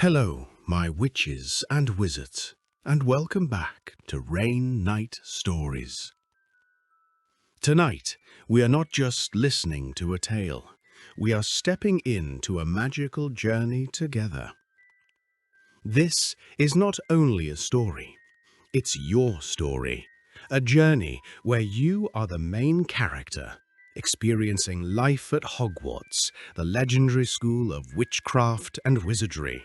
Hello, my witches and wizards, and welcome back to Rain Night Stories. Tonight, we are not just listening to a tale, we are stepping into a magical journey together. This is not only a story, it's your story, a journey where you are the main character, experiencing life at Hogwarts, the legendary school of witchcraft and wizardry.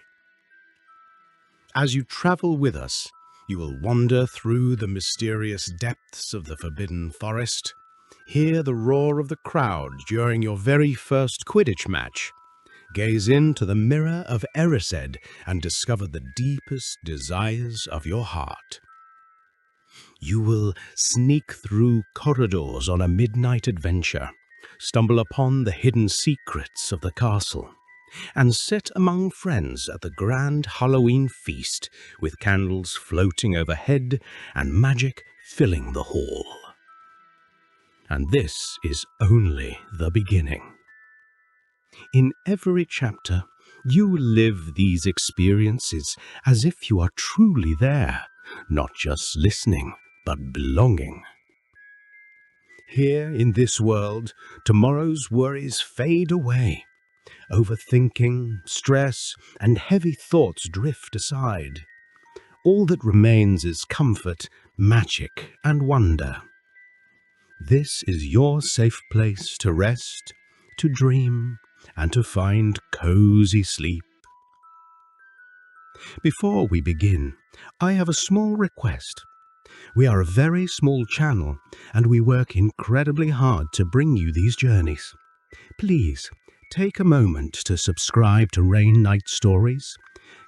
As you travel with us, you will wander through the mysterious depths of the Forbidden Forest, hear the roar of the crowd during your very first Quidditch match, gaze into the mirror of Erised and discover the deepest desires of your heart. You will sneak through corridors on a midnight adventure, stumble upon the hidden secrets of the castle, and sit among friends at the grand Halloween feast with candles floating overhead and magic filling the hall. And this is only the beginning. In every chapter, you live these experiences as if you are truly there, not just listening, but belonging. Here in this world, tomorrow's worries fade away. Overthinking, stress, and heavy thoughts drift aside. All that remains is comfort, magic, and wonder. This is your safe place to rest, to dream, and to find cozy sleep. Before we begin, I have a small request. We are a very small channel, and we work incredibly hard to bring you these journeys. Please, take a moment to subscribe to Rain Night Stories,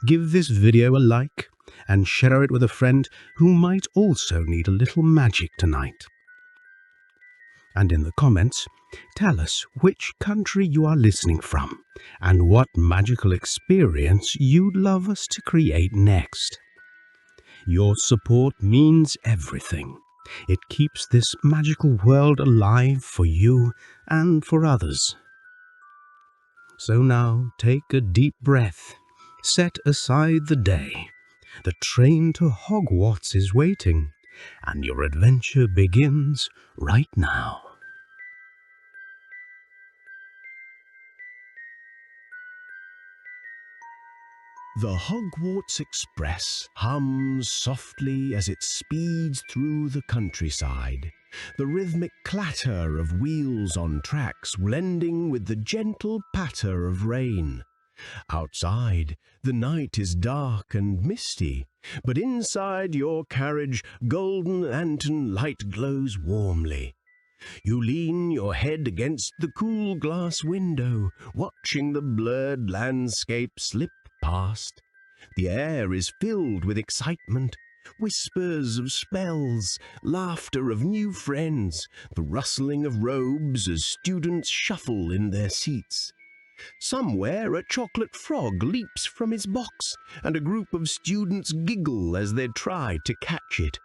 give this video a like, and share it with a friend who might also need a little magic tonight. And in the comments, tell us which country you are listening from and what magical experience you'd love us to create next. Your support means everything. It keeps this magical world alive for you and for others. So now take a deep breath, set aside the day. The train to Hogwarts is waiting, and your adventure begins right now. The Hogwarts Express hums softly as it speeds through the countryside, the rhythmic clatter of wheels on tracks blending with the gentle patter of rain. Outside, the night is dark and misty, but inside your carriage, golden lantern light glows warmly. You lean your head against the cool glass window, watching the blurred landscape slip past. The air is filled with excitement, whispers of spells, laughter of new friends, the rustling of robes as students shuffle in their seats. Somewhere a chocolate frog leaps from its box, and a group of students giggle as they try to catch it.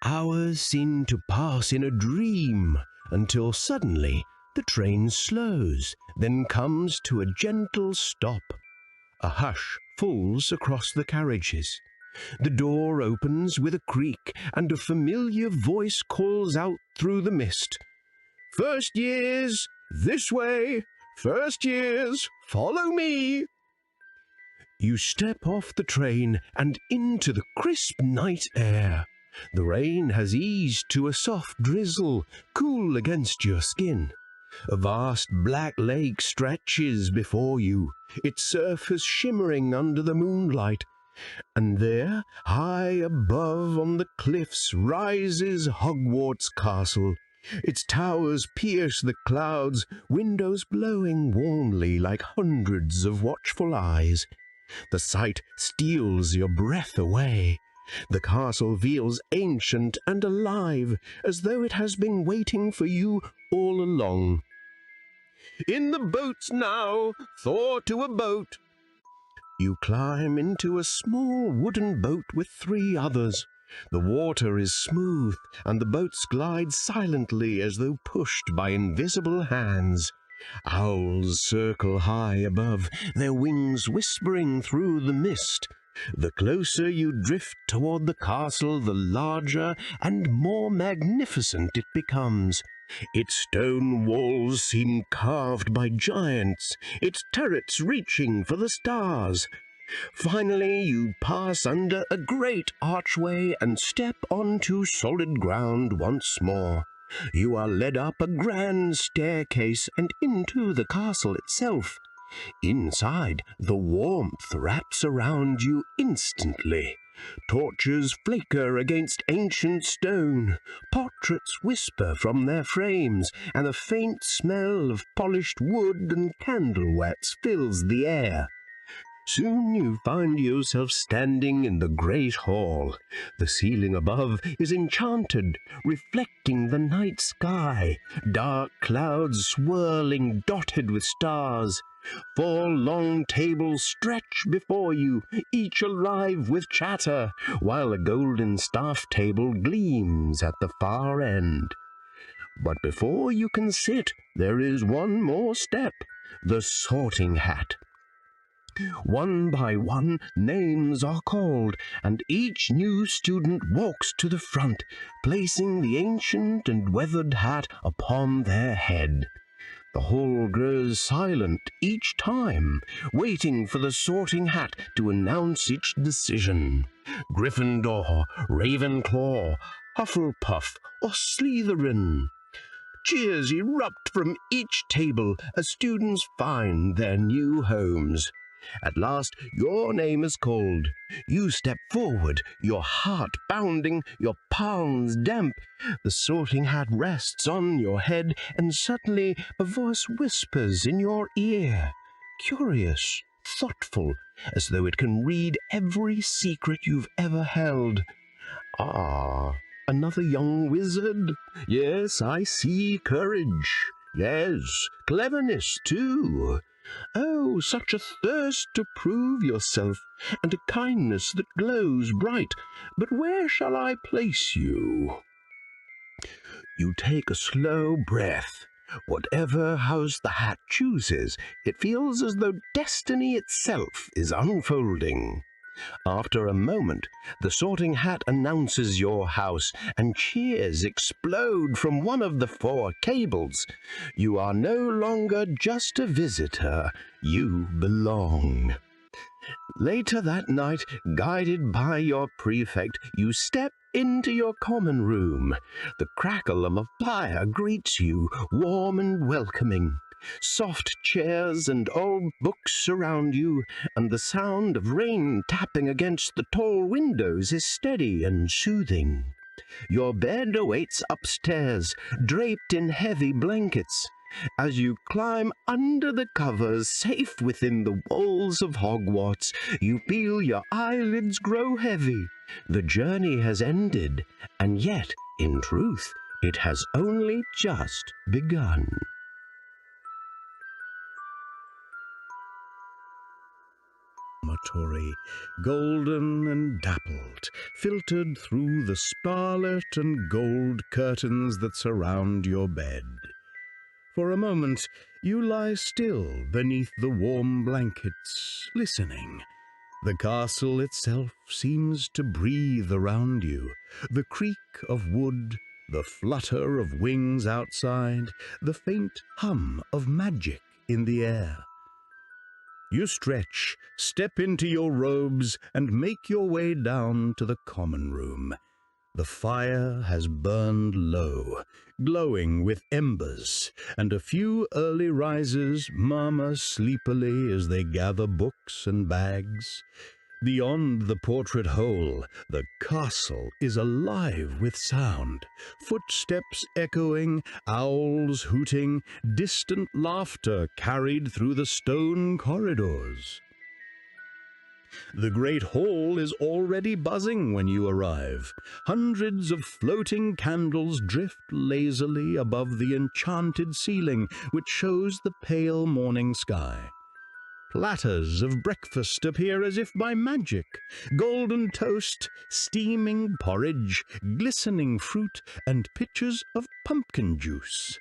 Hours seem to pass in a dream, until suddenly the train slows, then comes to a gentle stop. A hush falls across the carriages. The door opens with a creak, and a familiar voice calls out through the mist. "First years, this way! First years, follow me!" You step off the train and into the crisp night air. The rain has eased to a soft drizzle, cool against your skin. A vast black lake stretches before you, its surface shimmering under the moonlight. And there, high above on the cliffs, rises Hogwarts Castle. Its towers pierce the clouds, windows glowing warmly like hundreds of watchful eyes. The sight steals your breath away. The castle feels ancient and alive, as though it has been waiting for you all along. "In the boats now! Thor to a boat!" You climb into a small wooden boat with 3 others. The water is smooth, and the boats glide silently as though pushed by invisible hands. Owls circle high above, their wings whispering through the mist. The closer you drift toward the castle, the larger and more magnificent it becomes. Its stone walls seem carved by giants, its turrets reaching for the stars. Finally, you pass under a great archway and step onto solid ground once more. You are led up a grand staircase and into the castle itself. Inside, the warmth wraps around you instantly. Torches flicker against ancient stone, portraits whisper from their frames, and a faint smell of polished wood and candle wax fills the air. Soon you find yourself standing in the great hall. The ceiling above is enchanted, reflecting the night sky, dark clouds swirling dotted with stars. 4 long tables stretch before you, each alive with chatter, while a golden staff table gleams at the far end. But before you can sit, there is one more step, the sorting hat. One by one, names are called, and each new student walks to the front, placing the ancient and weathered hat upon their head. The hall grows silent each time, waiting for the sorting hat to announce its decision. Gryffindor, Ravenclaw, Hufflepuff, or Slytherin. Cheers erupt from each table as students find their new homes. At last, your name is called. You step forward, your heart pounding, your palms damp. The sorting hat rests on your head, and suddenly a voice whispers in your ear, curious, thoughtful, as though it can read every secret you've ever held. Ah, another young wizard? Yes, I see courage. Yes, cleverness too. Oh, such a thirst to prove yourself, and a kindness that glows bright. But where shall I place you? You take a slow breath. Whatever house the hat chooses, it feels as though destiny itself is unfolding. After a moment, the sorting hat announces your house, and cheers explode from one of the 4 tables. You are no longer just a visitor. You belong. Later that night, guided by your prefect, you step into your common room. The crackle of a fire greets you, warm and welcoming. Soft chairs and old books surround you, and the sound of rain tapping against the tall windows is steady and soothing. Your bed awaits upstairs, draped in heavy blankets. As you climb under the covers, safe within the walls of Hogwarts, you feel your eyelids grow heavy. The journey has ended, and yet, in truth, it has only just begun. Golden and dappled, filtered through the scarlet and gold curtains that surround your bed. For a moment, you lie still beneath the warm blankets, listening. The castle itself seems to breathe around you, the creak of wood, the flutter of wings outside, the faint hum of magic in the air. You stretch, step into your robes, and make your way down to the common room. The fire has burned low, glowing with embers, and a few early risers murmur sleepily as they gather books and bags. Beyond the portrait hole, the castle is alive with sound, footsteps echoing, owls hooting, distant laughter carried through the stone corridors. The great hall is already buzzing when you arrive. Hundreds of floating candles drift lazily above the enchanted ceiling, which shows the pale morning sky. Platters of breakfast appear as if by magic. Golden toast, steaming porridge, glistening fruit, and pitchers of pumpkin juice.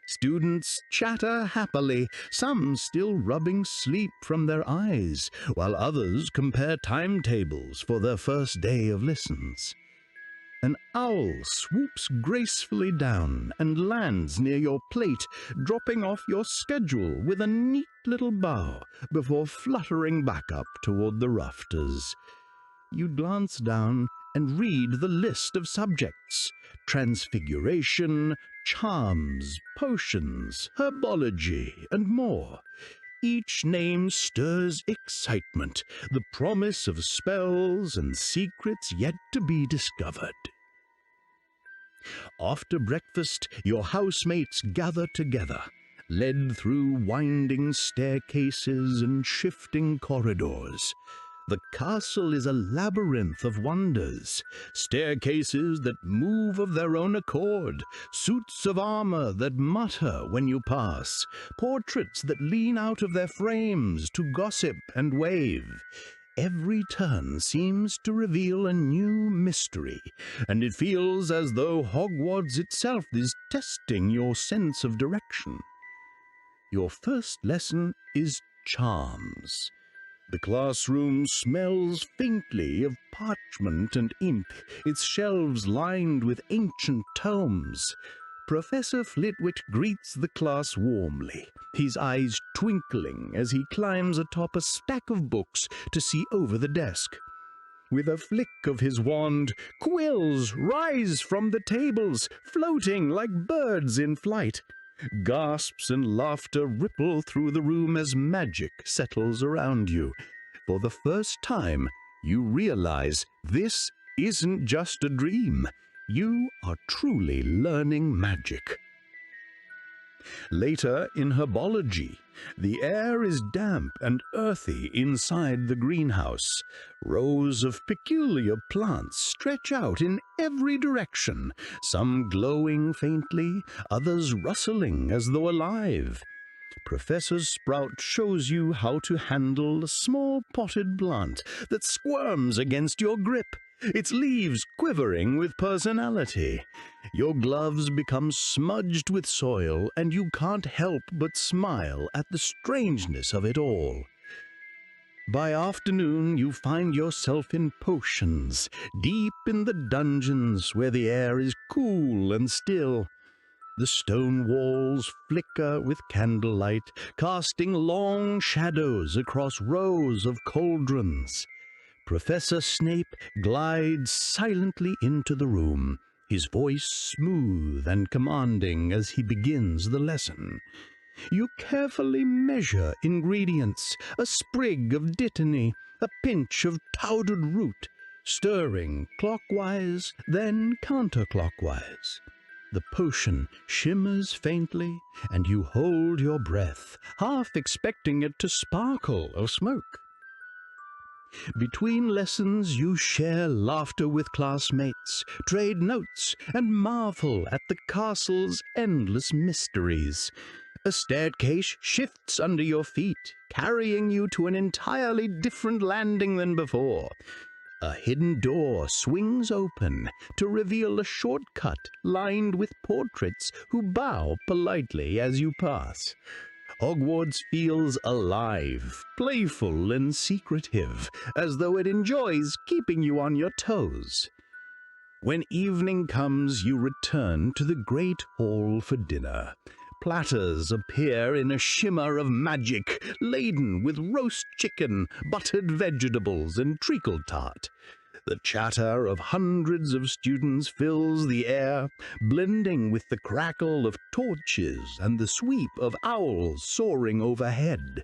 Students chatter happily, some still rubbing sleep from their eyes, while others compare timetables for their first day of lessons. An owl swoops gracefully down and lands near your plate, dropping off your schedule with a neat little bow before fluttering back up toward the rafters. You glance down and read the list of subjects: transfiguration, charms, potions, herbology, and more. Each name stirs excitement, the promise of spells and secrets yet to be discovered. After breakfast, your housemates gather together, led through winding staircases and shifting corridors. The castle is a labyrinth of wonders, staircases that move of their own accord, suits of armor that mutter when you pass, portraits that lean out of their frames to gossip and wave. Every turn seems to reveal a new mystery, and it feels as though Hogwarts itself is testing your sense of direction. Your first lesson is charms. The classroom smells faintly of parchment and ink, its shelves lined with ancient tomes. Professor Flitwick greets the class warmly, his eyes twinkling as he climbs atop a stack of books to see over the desk. With a flick of his wand, quills rise from the tables, floating like birds in flight. Gasps and laughter ripple through the room as magic settles around you. For the first time, you realize this isn't just a dream. You are truly learning magic. Later, in herbology, the air is damp and earthy inside the greenhouse. Rows of peculiar plants stretch out in every direction, some glowing faintly, others rustling as though alive. Professor Sprout shows you how to handle a small potted plant that squirms against your grip, its leaves quivering with personality. Your gloves become smudged with soil, and you can't help but smile at the strangeness of it all. By afternoon, you find yourself in potions, deep in the dungeons where the air is cool and still. The stone walls flicker with candlelight, casting long shadows across rows of cauldrons. Professor Snape glides silently into the room, his voice smooth and commanding as he begins the lesson. You carefully measure ingredients, a sprig of dittany, a pinch of powdered root, stirring clockwise, then counterclockwise. The potion shimmers faintly, and you hold your breath, half expecting it to sparkle or smoke. Between lessons, you share laughter with classmates, trade notes, and marvel at the castle's endless mysteries. A staircase shifts under your feet, carrying you to an entirely different landing than before. A hidden door swings open to reveal a shortcut lined with portraits who bow politely as you pass. Hogwarts feels alive, playful and secretive, as though it enjoys keeping you on your toes. When evening comes, you return to the Great Hall for dinner. Platters appear in a shimmer of magic, laden with roast chicken, buttered vegetables, and treacle tart. The chatter of hundreds of students fills the air, blending with the crackle of torches and the sweep of owls soaring overhead.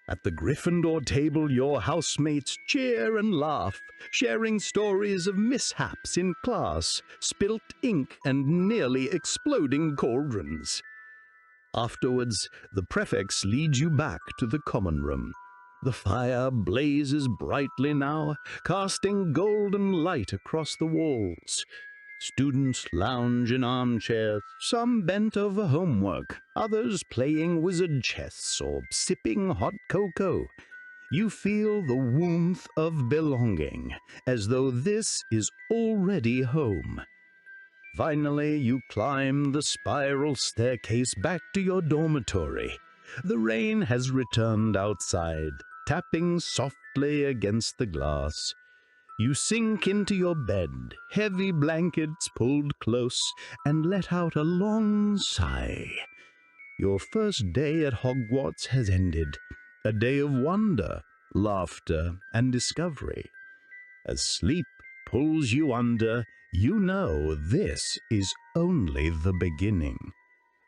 At the Gryffindor table, your housemates cheer and laugh, sharing stories of mishaps in class, spilt ink, and nearly exploding cauldrons. Afterwards, the prefects lead you back to the common room. The fire blazes brightly now, casting golden light across the walls. Students lounge in armchairs, some bent over homework, others playing wizard chess or sipping hot cocoa. You feel the warmth of belonging, as though this is already home. Finally, you climb the spiral staircase back to your dormitory. The rain has returned outside, tapping softly against the glass. You sink into your bed, heavy blankets pulled close, and let out a long sigh. Your first day at Hogwarts has ended, a day of wonder, laughter, and discovery. As sleep pulls you under, you know this is only the beginning.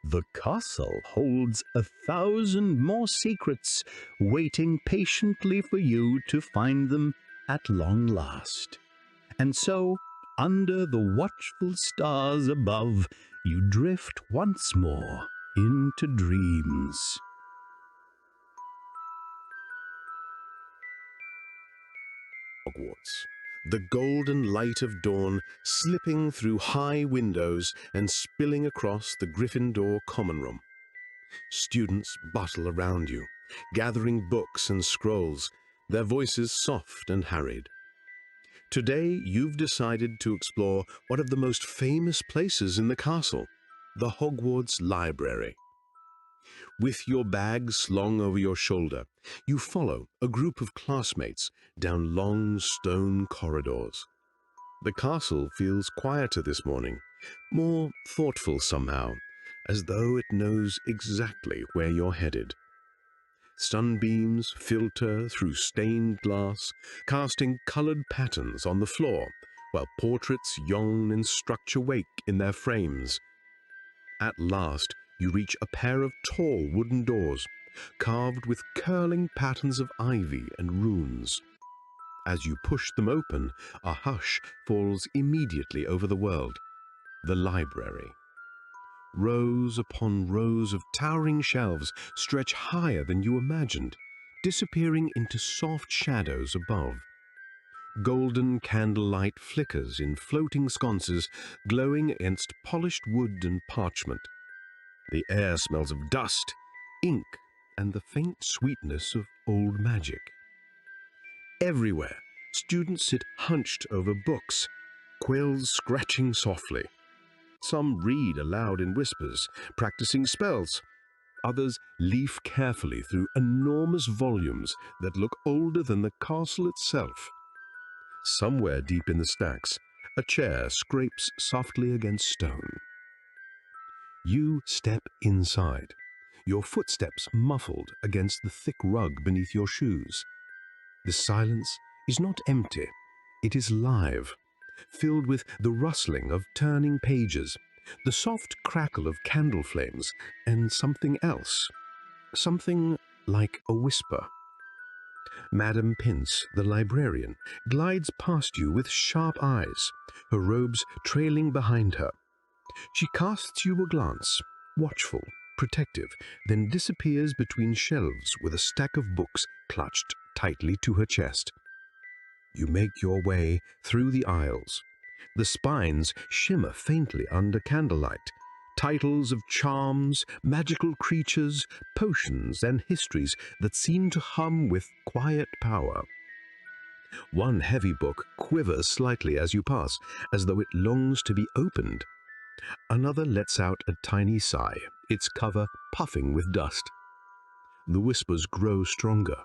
The castle holds 1,000 more secrets, waiting patiently for you to find them at long last. And so, under the watchful stars above, you drift once more into dreams. Hogwarts, the golden light of dawn slipping through high windows and spilling across the Gryffindor common room. Students bustle around you, gathering books and scrolls, their voices soft and harried. Today, you've decided to explore one of the most famous places in the castle, the Hogwarts Library. With your bag slung over your shoulder, you follow a group of classmates down long stone corridors. The castle feels quieter this morning, more thoughtful somehow, as though it knows exactly where you're headed. Sunbeams filter through stained glass, casting colored patterns on the floor, while portraits yawn and structure wake in their frames. At last, you reach a pair of tall wooden doors, carved with curling patterns of ivy and runes. As you push them open, a hush falls immediately over the world, the library. Rows upon rows of towering shelves stretch higher than you imagined, disappearing into soft shadows above. Golden candlelight flickers in floating sconces, glowing against polished wood and parchment. The air smells of dust, ink, and the faint sweetness of old magic. Everywhere, students sit hunched over books, quills scratching softly. Some read aloud in whispers, practicing spells. Others leaf carefully through enormous volumes that look older than the castle itself. Somewhere deep in the stacks, a chair scrapes softly against stone. You step inside, your footsteps muffled against the thick rug beneath your shoes. The silence is not empty, it is live, filled with the rustling of turning pages, the soft crackle of candle flames, and something else, something like a whisper. Madame Pince, the librarian, glides past you with sharp eyes, her robes trailing behind her. She casts you a glance, watchful, protective, then disappears between shelves with a stack of books clutched tightly to her chest. You make your way through the aisles. The spines shimmer faintly under candlelight. Titles of charms, magical creatures, potions, and histories that seem to hum with quiet power. One heavy book quivers slightly as you pass, as though it longs to be opened. Another lets out a tiny sigh, its cover puffing with dust. The whispers grow stronger.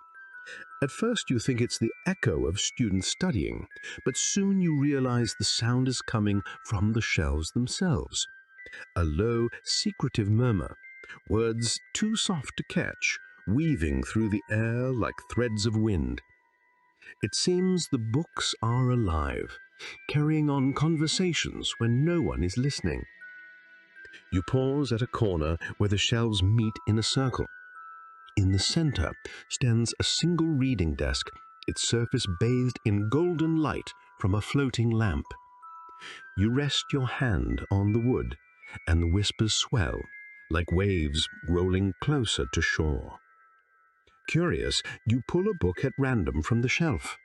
At first you think it's the echo of students studying, but soon you realize the sound is coming from the shelves themselves. A low, secretive murmur, words too soft to catch, weaving through the air like threads of wind. It seems the books are alive, carrying on conversations when no one is listening. You pause at a corner where the shelves meet in a circle. In the center stands a single reading desk, its surface bathed in golden light from a floating lamp. You rest your hand on the wood, and the whispers swell, like waves rolling closer to shore. Curious, you pull a book at random from the shelf.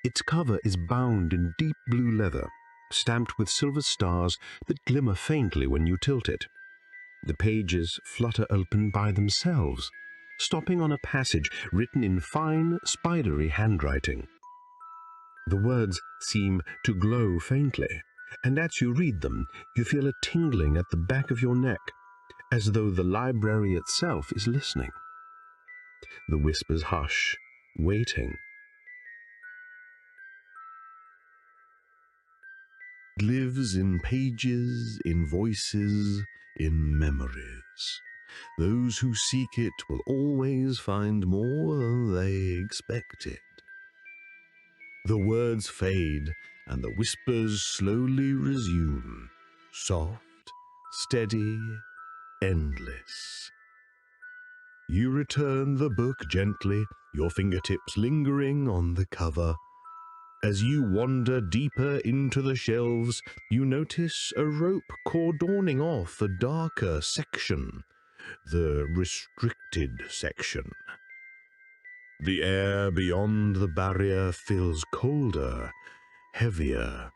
Its cover is bound in deep blue leather, stamped with silver stars that glimmer faintly when you tilt it. The pages flutter open by themselves, stopping on a passage written in fine, spidery handwriting. The words seem to glow faintly, and as you read them, you feel a tingling at the back of your neck, as though the library itself is listening. The whispers hush, waiting. It lives in pages, in voices, in memories. Those who seek it will always find more than they expected. The words fade, and the whispers slowly resume, soft, steady, endless. You return the book gently, your fingertips lingering on the cover. As you wander deeper into the shelves, you notice a rope cordoning off a darker section, the restricted section. The air beyond the barrier feels colder, heavier.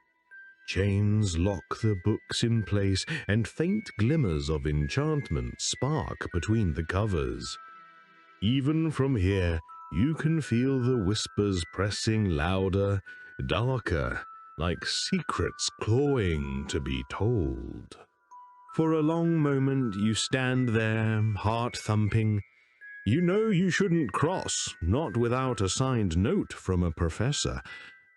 Chains lock the books in place, and faint glimmers of enchantment spark between the covers. Even from here, you can feel the whispers pressing louder, darker, like secrets clawing to be told. For a long moment, you stand there, heart thumping. You know you shouldn't cross, not without a signed note from a professor.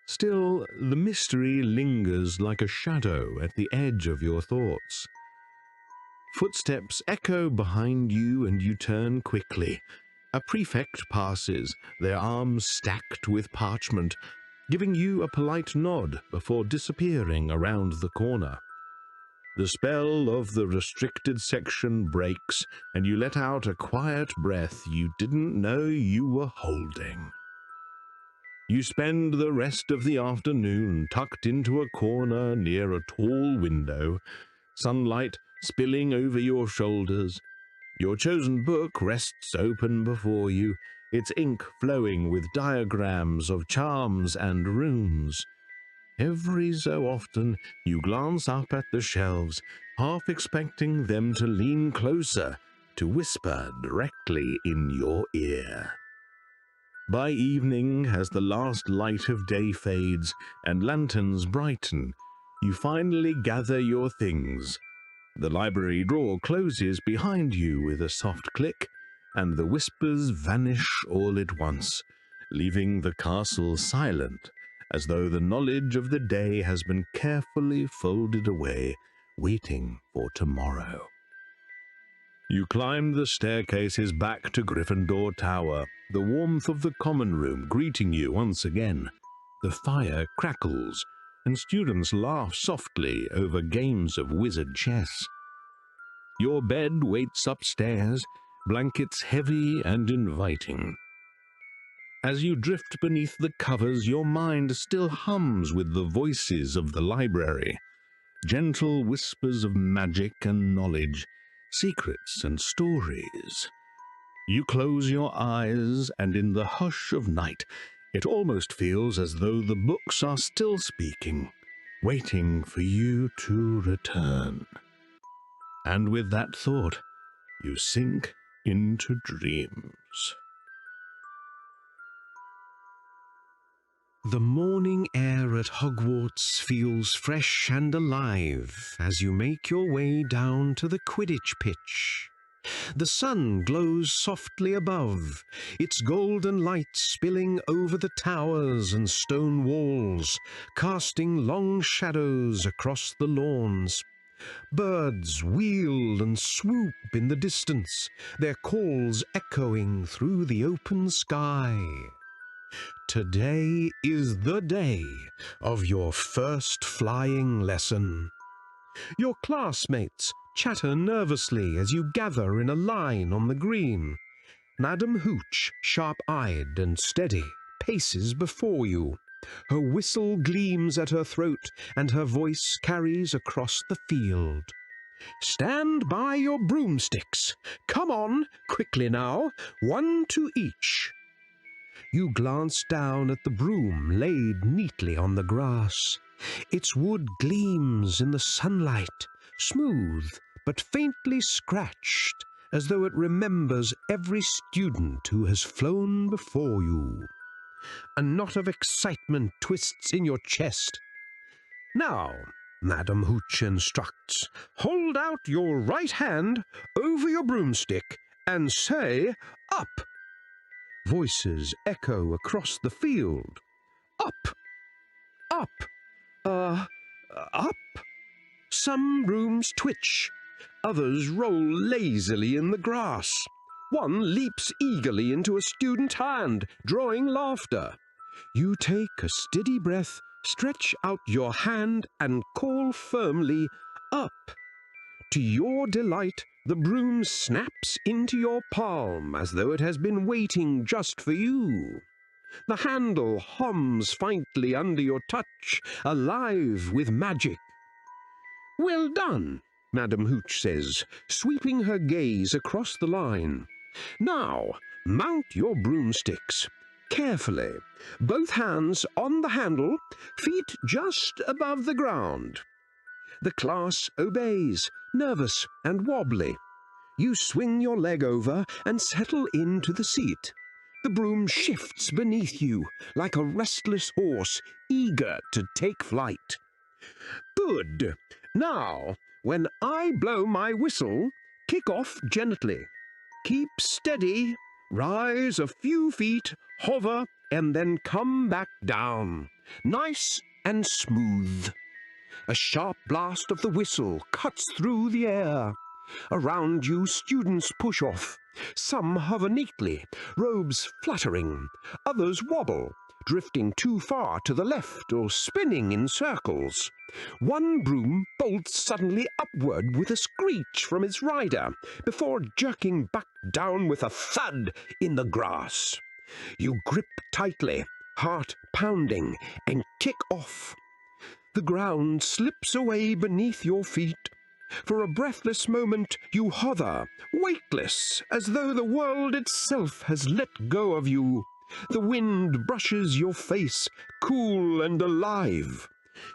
Still, the mystery lingers like a shadow at the edge of your thoughts. Footsteps echo behind you, and you turn quickly. A prefect passes, their arms stacked with parchment, giving you a polite nod before disappearing around the corner. The spell of the restricted section breaks, and you let out a quiet breath you didn't know you were holding. You spend the rest of the afternoon tucked into a corner near a tall window, sunlight spilling over your shoulders. Your chosen book rests open before you, its ink flowing with diagrams of charms and runes. Every so often, you glance up at the shelves, half expecting them to lean closer, to whisper directly in your ear. By evening, as the last light of day fades and lanterns brighten, you finally gather your things. The library door closes behind you with a soft click, and the whispers vanish all at once, leaving the castle silent, as though the knowledge of the day has been carefully folded away, waiting for tomorrow. You climb the staircases back to Gryffindor Tower, the warmth of the common room greeting you once again. The fire crackles, and students laugh softly over games of wizard chess. Your bed waits upstairs, blankets heavy and inviting. As you drift beneath the covers, your mind still hums with the voices of the library, gentle whispers of magic and knowledge, secrets and stories. You close your eyes, and in the hush of night, it almost feels as though the books are still speaking, waiting for you to return. And with that thought, you sink into dreams. The morning air at Hogwarts feels fresh and alive as you make your way down to the Quidditch pitch. The sun glows softly above, its golden light spilling over the towers and stone walls, casting long shadows across the lawns. Birds wheel and swoop in the distance, their calls echoing through the open sky. Today is the day of your first flying lesson. Your classmates chatter nervously as you gather in a line on the green. Madam Hooch, sharp-eyed and steady, paces before you. Her whistle gleams at her throat, and her voice carries across the field. Stand by your broomsticks. Come on, quickly now, one to each. You glance down at the broom laid neatly on the grass. Its wood gleams in the sunlight, smooth but faintly scratched, as though it remembers every student who has flown before you. A knot of excitement twists in your chest. Now, Madam Hooch instructs. Hold out your right hand over your broomstick and say, "Up." Voices echo across the field. Up, up, uh, up. Some brooms twitch, others roll lazily in the grass. One leaps eagerly into a student hand, drawing laughter. You take a steady breath, stretch out your hand, and call firmly, "Up." To your delight, the broom snaps into your palm as though it has been waiting just for you. The handle hums faintly under your touch, alive with magic. "Well done," Madam Hooch says, sweeping her gaze across the line. "Now, mount your broomsticks. Carefully, both hands on the handle, feet just above the ground." The class obeys, nervous and wobbly. You swing your leg over and settle into the seat. The broom shifts beneath you like a restless horse eager to take flight. Good. Now, when I blow my whistle, kick off gently. Keep steady, rise a few feet, hover, and then come back down. Nice and smooth. A sharp blast of the whistle cuts through the air. Around you, students push off. Some hover neatly, robes fluttering. Others wobble, drifting too far to the left or spinning in circles. One broom bolts suddenly upward with a screech from its rider before jerking back down with a thud in the grass. You grip tightly, heart pounding, and kick off. The ground slips away beneath your feet. For a breathless moment you hover, weightless, as though the world itself has let go of you. The wind brushes your face, cool and alive.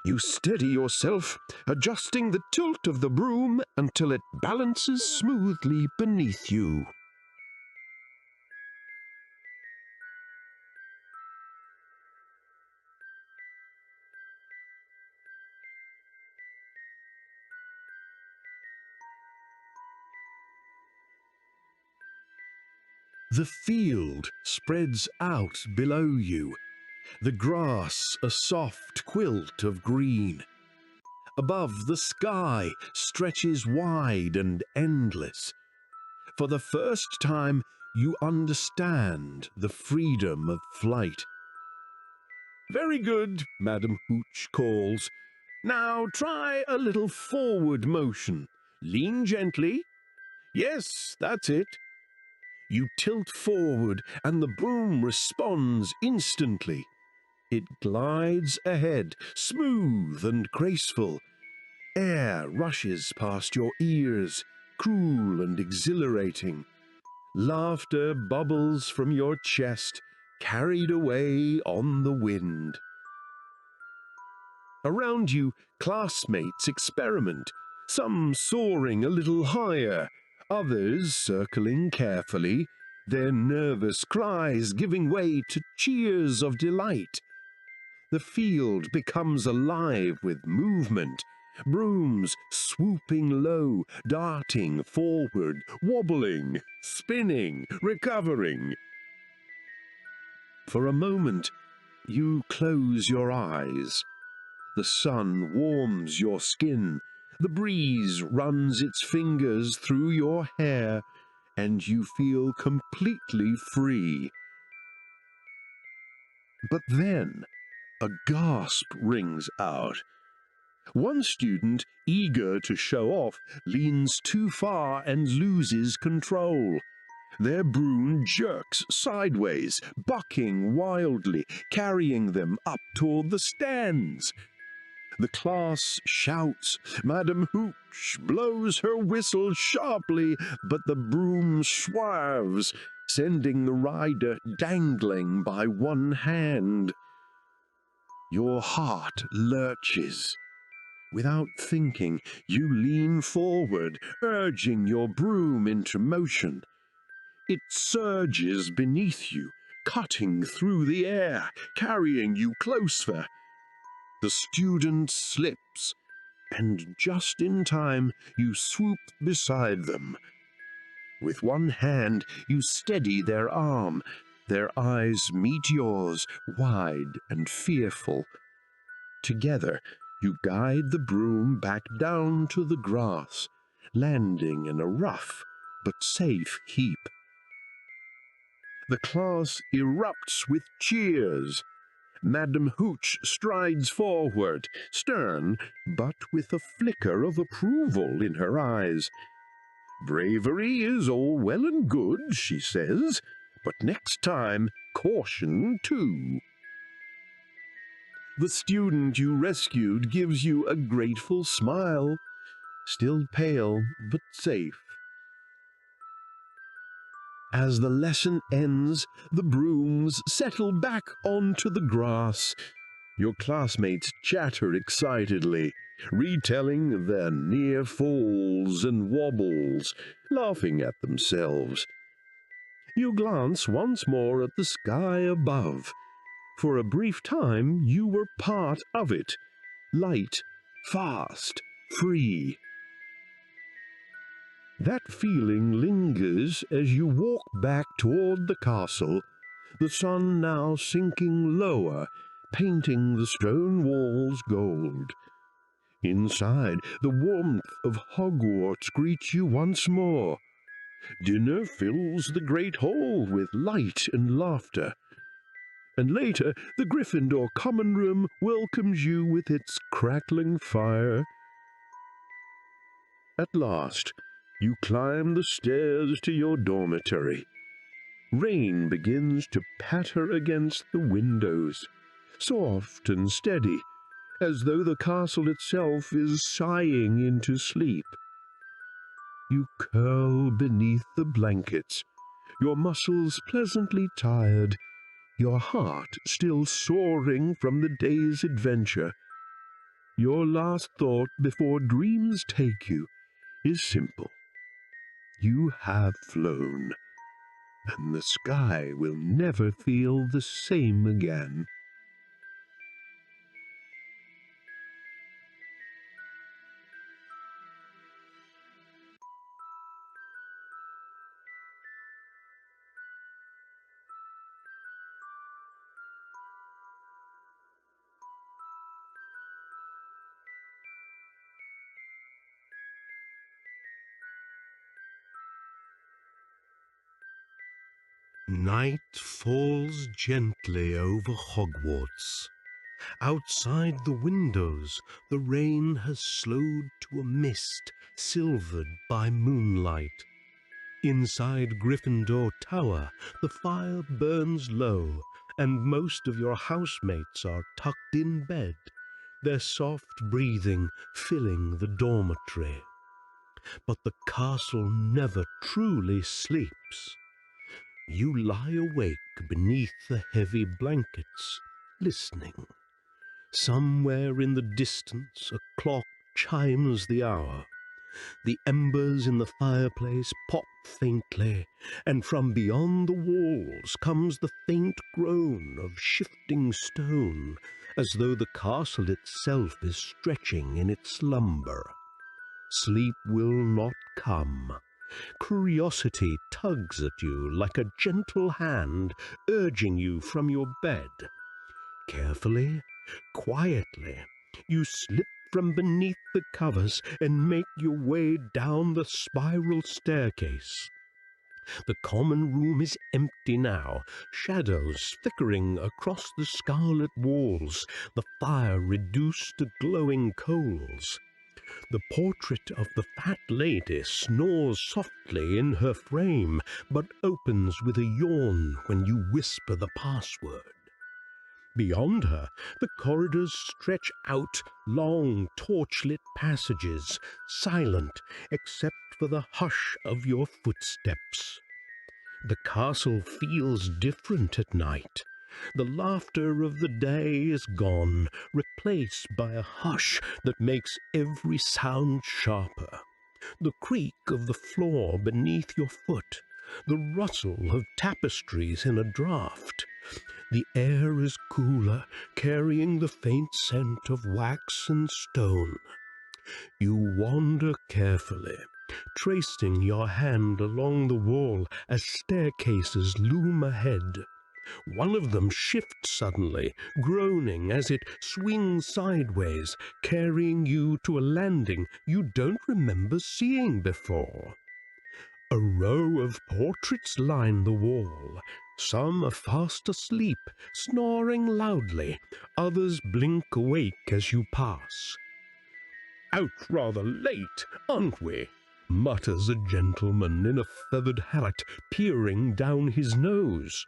You steady yourself, adjusting the tilt of the broom until it balances smoothly beneath you. The field spreads out below you, the grass a soft quilt of green. Above, the sky stretches wide and endless. For the first time, you understand the freedom of flight. "Very good," Madam Hooch calls. "Now try a little forward motion. Lean gently. Yes, that's it." You tilt forward and the broom responds instantly. It glides ahead, smooth and graceful. Air rushes past your ears, cool and exhilarating. Laughter bubbles from your chest, carried away on the wind. Around you, classmates experiment, some soaring a little higher, others circling carefully, their nervous cries giving way to cheers of delight. The field becomes alive with movement, brooms swooping low, darting forward, wobbling, spinning, recovering. For a moment, you close your eyes. The sun warms your skin, the breeze runs its fingers through your hair, and you feel completely free. But then, a gasp rings out. One student, eager to show off, leans too far and loses control. Their broom jerks sideways, bucking wildly, carrying them up toward the stands. The class shouts. Madam Hooch blows her whistle sharply, but the broom swerves, sending the rider dangling by one hand. Your heart lurches. Without thinking, you lean forward, urging your broom into motion. It surges beneath you, cutting through the air, carrying you closer. The student slips. and just in time you swoop beside them. With one hand you steady their arm. Their eyes meet yours, wide and fearful. Together you guide the broom back down to the grass, landing in a rough but safe heap. The class erupts with cheers. Madam Hooch strides forward, stern, but with a flicker of approval in her eyes. "Bravery is all well and good," she says, "but next time, caution too." The student you rescued gives you a grateful smile, still pale but safe. As the lesson ends, the brooms settle back onto the grass. Your classmates chatter excitedly, retelling their near falls and wobbles, laughing at themselves. You glance once more at the sky above. For a brief time you were part of it, light, fast, free. That feeling lingers as you walk back toward the castle, the sun now sinking lower, painting the stone walls gold. Inside, the warmth of Hogwarts greets you once more. Dinner fills the great hall with light and laughter. And later, the Gryffindor common room welcomes you with its crackling fire. At last, you climb the stairs to your dormitory. Rain begins to patter against the windows, soft and steady, as though the castle itself is sighing into sleep. You curl beneath the blankets, your muscles pleasantly tired, your heart still soaring from the day's adventure. Your last thought before dreams take you is simple. You have flown, and the sky will never feel the same again. Night falls gently over Hogwarts. Outside the windows, the rain has slowed to a mist, silvered by moonlight. Inside Gryffindor Tower, the fire burns low, and most of your housemates are tucked in bed, their soft breathing filling the dormitory. But the castle never truly sleeps. You lie awake beneath the heavy blankets, listening. Somewhere in the distance a clock chimes the hour. The embers in the fireplace pop faintly, and from beyond the walls comes the faint groan of shifting stone, as though the castle itself is stretching in its slumber. Sleep will not come. Curiosity tugs at you like a gentle hand, urging you from your bed. Carefully, quietly, you slip from beneath the covers and make your way down the spiral staircase. The common room is empty now, shadows flickering across the scarlet walls, the fire reduced to glowing coals. The portrait of the fat lady snores softly in her frame, but opens with a yawn when you whisper the password. Beyond her, the corridors stretch out, long torchlit passages, silent except for the hush of your footsteps. The castle feels different at night. The laughter of the day is gone, replaced by a hush that makes every sound sharper. The creak of the floor beneath your foot, the rustle of tapestries in a draught. The air is cooler, carrying the faint scent of wax and stone. You wander carefully, tracing your hand along the wall as staircases loom ahead. One of them shifts suddenly, groaning as it swings sideways, carrying you to a landing you don't remember seeing before. A row of portraits line the wall. Some are fast asleep, snoring loudly. Others blink awake as you pass. "Out rather late, aren't we?" mutters a gentleman in a feathered hat, peering down his nose.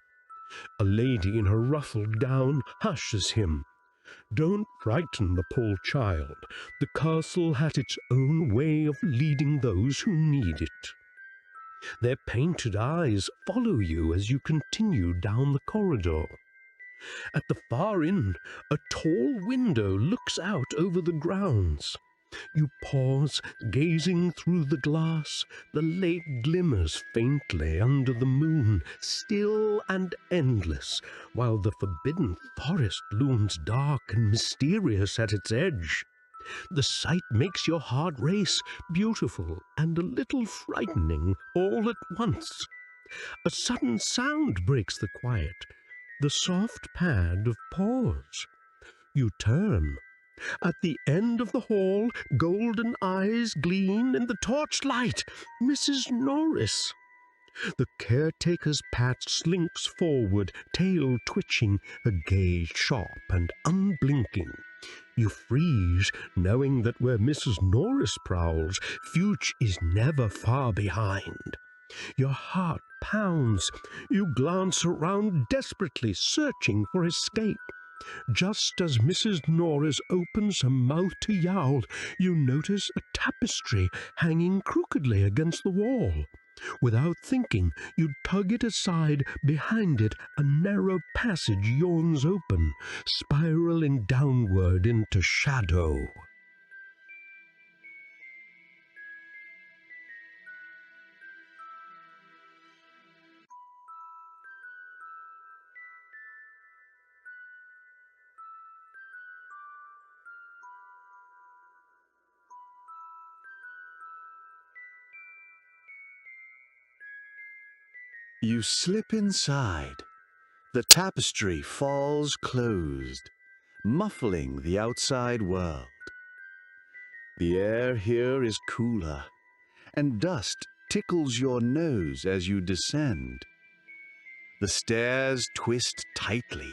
A lady in her ruffled gown hushes him. Don't frighten the poor child. The castle has its own way of leading those who need it. Their painted eyes follow you as you continue down the corridor. At the far end, a tall window looks out over the grounds. You pause, gazing through the glass. The lake glimmers faintly under the moon, still and endless, while the forbidden forest looms dark and mysterious at its edge. The sight makes your heart race, beautiful and a little frightening all at once. A sudden sound breaks the quiet, the soft pad of paws. You turn. At the end of the hall, golden eyes gleam in the torchlight. Mrs. Norris. The caretaker's Pat slinks forward, tail twitching, her gaze sharp and unblinking. You freeze, knowing that where Mrs. Norris prowls, Fuchs is never far behind. Your heart pounds. You glance around desperately, searching for escape. Just as Mrs. Norris opens her mouth to yowl, you notice a tapestry hanging crookedly against the wall. Without thinking, you tug it aside. Behind it, a narrow passage yawns open, spiraling downward into shadow. You slip inside. The tapestry falls closed, muffling the outside world. The air here is cooler, and dust tickles your nose as you descend. The stairs twist tightly,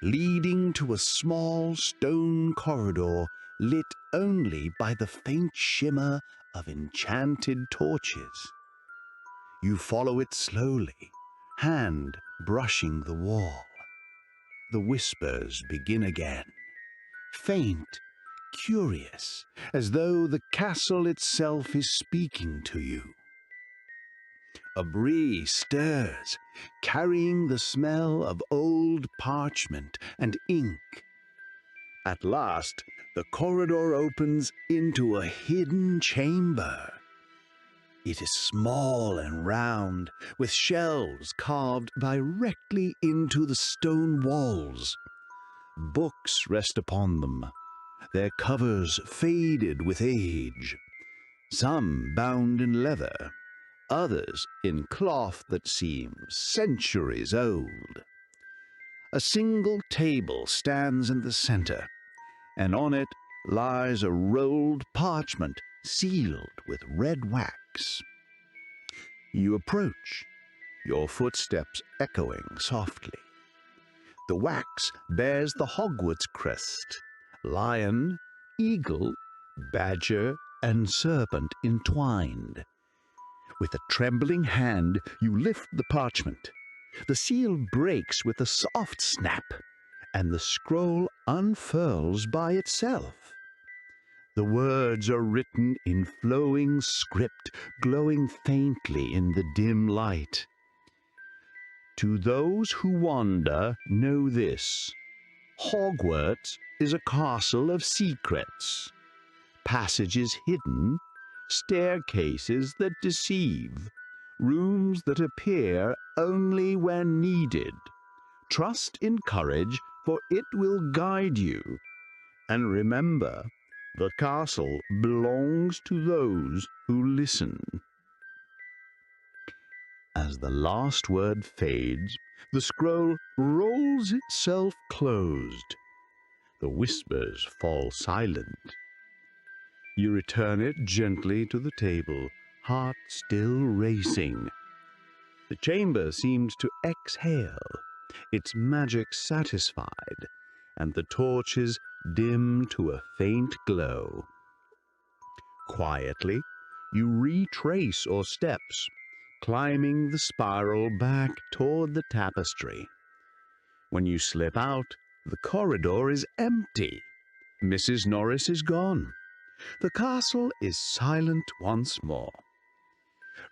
leading to a small stone corridor lit only by the faint shimmer of enchanted torches. You follow it slowly, hand brushing the wall. The whispers begin again, faint, curious, as though the castle itself is speaking to you. A breeze stirs, carrying the smell of old parchment and ink. At last, the corridor opens into a hidden chamber. It is small and round, with shelves carved directly into the stone walls. Books rest upon them, their covers faded with age, some bound in leather, others in cloth that seems centuries old. A single table stands in the center, and on it lies a rolled parchment sealed with red wax. You approach, your footsteps echoing softly. The wax bears the Hogwarts crest, lion, eagle, badger, and serpent entwined. With a trembling hand, you lift the parchment. The seal breaks with a soft snap, and the scroll unfurls by itself. The words are written in flowing script, glowing faintly in the dim light. To those who wander, know this: Hogwarts is a castle of secrets, passages hidden, staircases that deceive, rooms that appear only when needed. Trust in courage, for it will guide you. And remember, The castle belongs to those who listen. As the last word fades, the scroll rolls itself closed. The whispers fall silent. You return it gently to the table, heart still racing. The chamber seems to exhale, its magic satisfied, and the torches dim to a faint glow. Quietly, you retrace your steps, climbing the spiral back toward the tapestry. When you slip out, the corridor is empty. Mrs. Norris is gone. The castle is silent once more.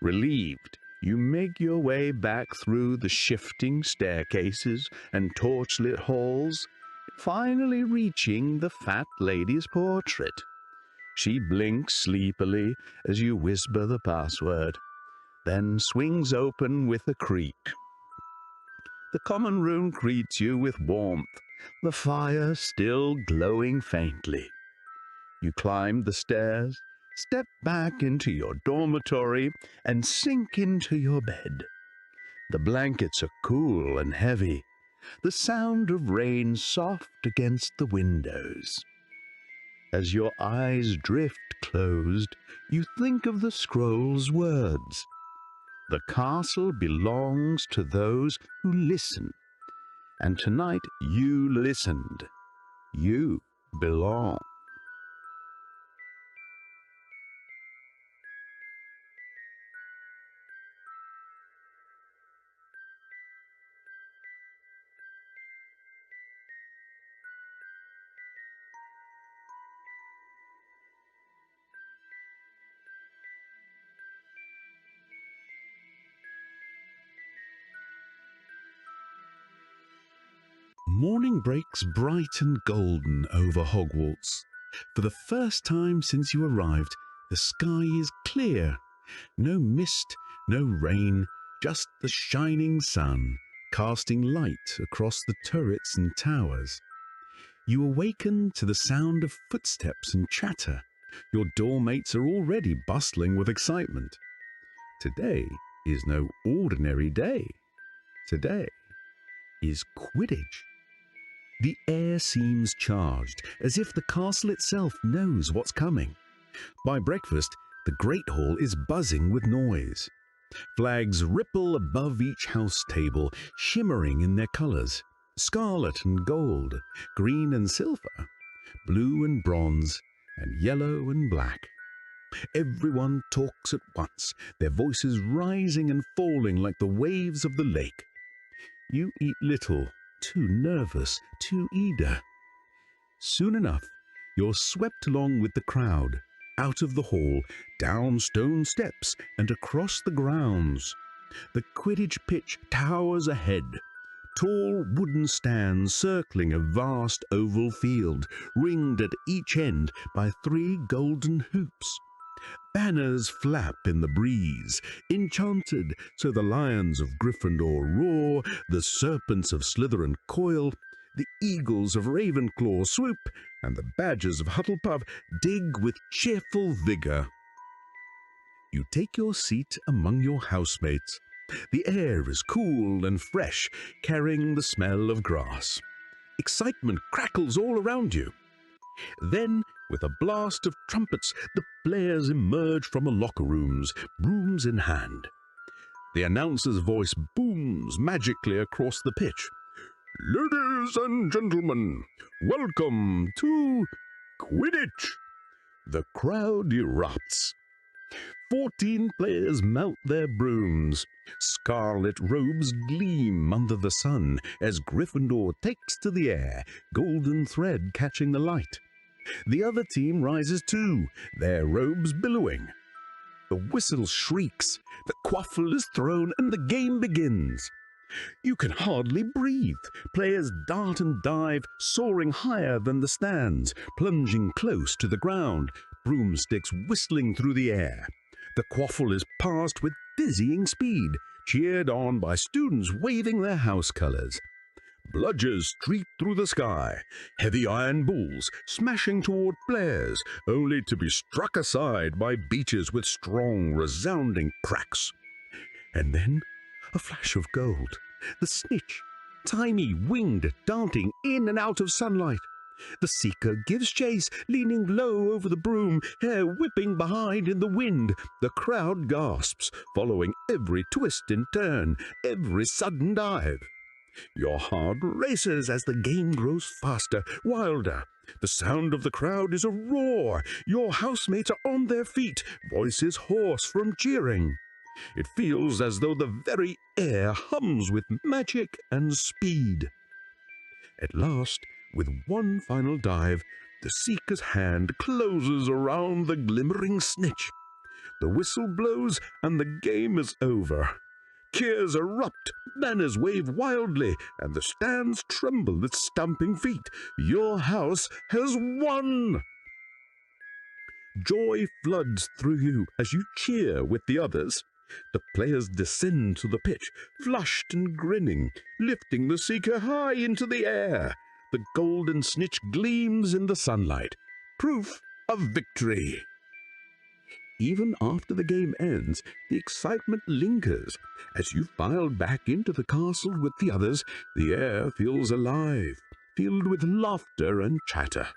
Relieved, you make your way back through the shifting staircases and torchlit halls, finally reaching the fat lady's portrait. She blinks sleepily as you whisper the password, then swings open with a creak. The common room greets you with warmth, the fire still glowing faintly. You climb the stairs, step back into your dormitory, and sink into your bed. The blankets are cool and heavy, the sound of rain soft against the windows. As your eyes drift closed, you think of the scroll's words. The castle belongs to those who listen, and tonight you listened. You belong. Morning breaks bright and golden over Hogwarts. For the first time since you arrived, the sky is clear. No mist, no rain, just the shining sun, casting light across the turrets and towers. You awaken to the sound of footsteps and chatter. Your doormates are already bustling with excitement. Today is no ordinary day. Today is Quidditch. The air seems charged, as if the castle itself knows what's coming. By breakfast, the Great Hall is buzzing with noise. Flags ripple above each house table, shimmering in their colors: scarlet and gold, green and silver, blue and bronze, and yellow and black. Everyone talks at once, their voices rising and falling like the waves of the lake. You eat little, too nervous, too eager. Soon enough, you're swept along with the crowd, out of the hall, down stone steps, and across the grounds. The Quidditch pitch towers ahead, tall wooden stands circling a vast oval field, ringed at each end by 3 golden hoops. Banners flap in the breeze, enchanted so the lions of Gryffindor roar, the serpents of Slytherin coil, the eagles of Ravenclaw swoop, and the badgers of Hufflepuff dig with cheerful vigor. You take your seat among your housemates. The air is cool and fresh, carrying the smell of grass. Excitement crackles all around you. Then, with a blast of trumpets, the players emerge from the locker rooms, brooms in hand. The announcer's voice booms magically across the pitch. "Ladies and gentlemen, welcome to Quidditch!" The crowd erupts. 14 players mount their brooms. Scarlet robes gleam under the sun as Gryffindor takes to the air, golden thread catching the light. The other team rises too, their robes billowing. The whistle shrieks, the quaffle is thrown, and the game begins. You can hardly breathe. Players dart and dive, soaring higher than the stands, plunging close to the ground, broomsticks whistling through the air. The quaffle is passed with dizzying speed, cheered on by students waving their house colors. Bludgers streak through the sky, heavy iron balls smashing toward flares, only to be struck aside by beaches with strong, resounding cracks. And then a flash of gold, the snitch, tiny, winged, darting in and out of sunlight. The seeker gives chase, leaning low over the broom, hair whipping behind in the wind. The crowd gasps, following every twist and turn, every sudden dive. Your heart races as the game grows faster, wilder. The sound of the crowd is a roar. Your housemates are on their feet, voices hoarse from cheering. It feels as though the very air hums with magic and speed. At last, with one final dive, the seeker's hand closes around the glimmering snitch. The whistle blows and the game is over. Cheers erupt, banners wave wildly, and the stands tremble with stamping feet. Your house has won! Joy floods through you as you cheer with the others. The players descend to the pitch, flushed and grinning, lifting the seeker high into the air. The golden snitch gleams in the sunlight, proof of victory. Even after the game ends, the excitement lingers. As you file back into the castle with the others, the air feels alive, filled with laughter and chatter.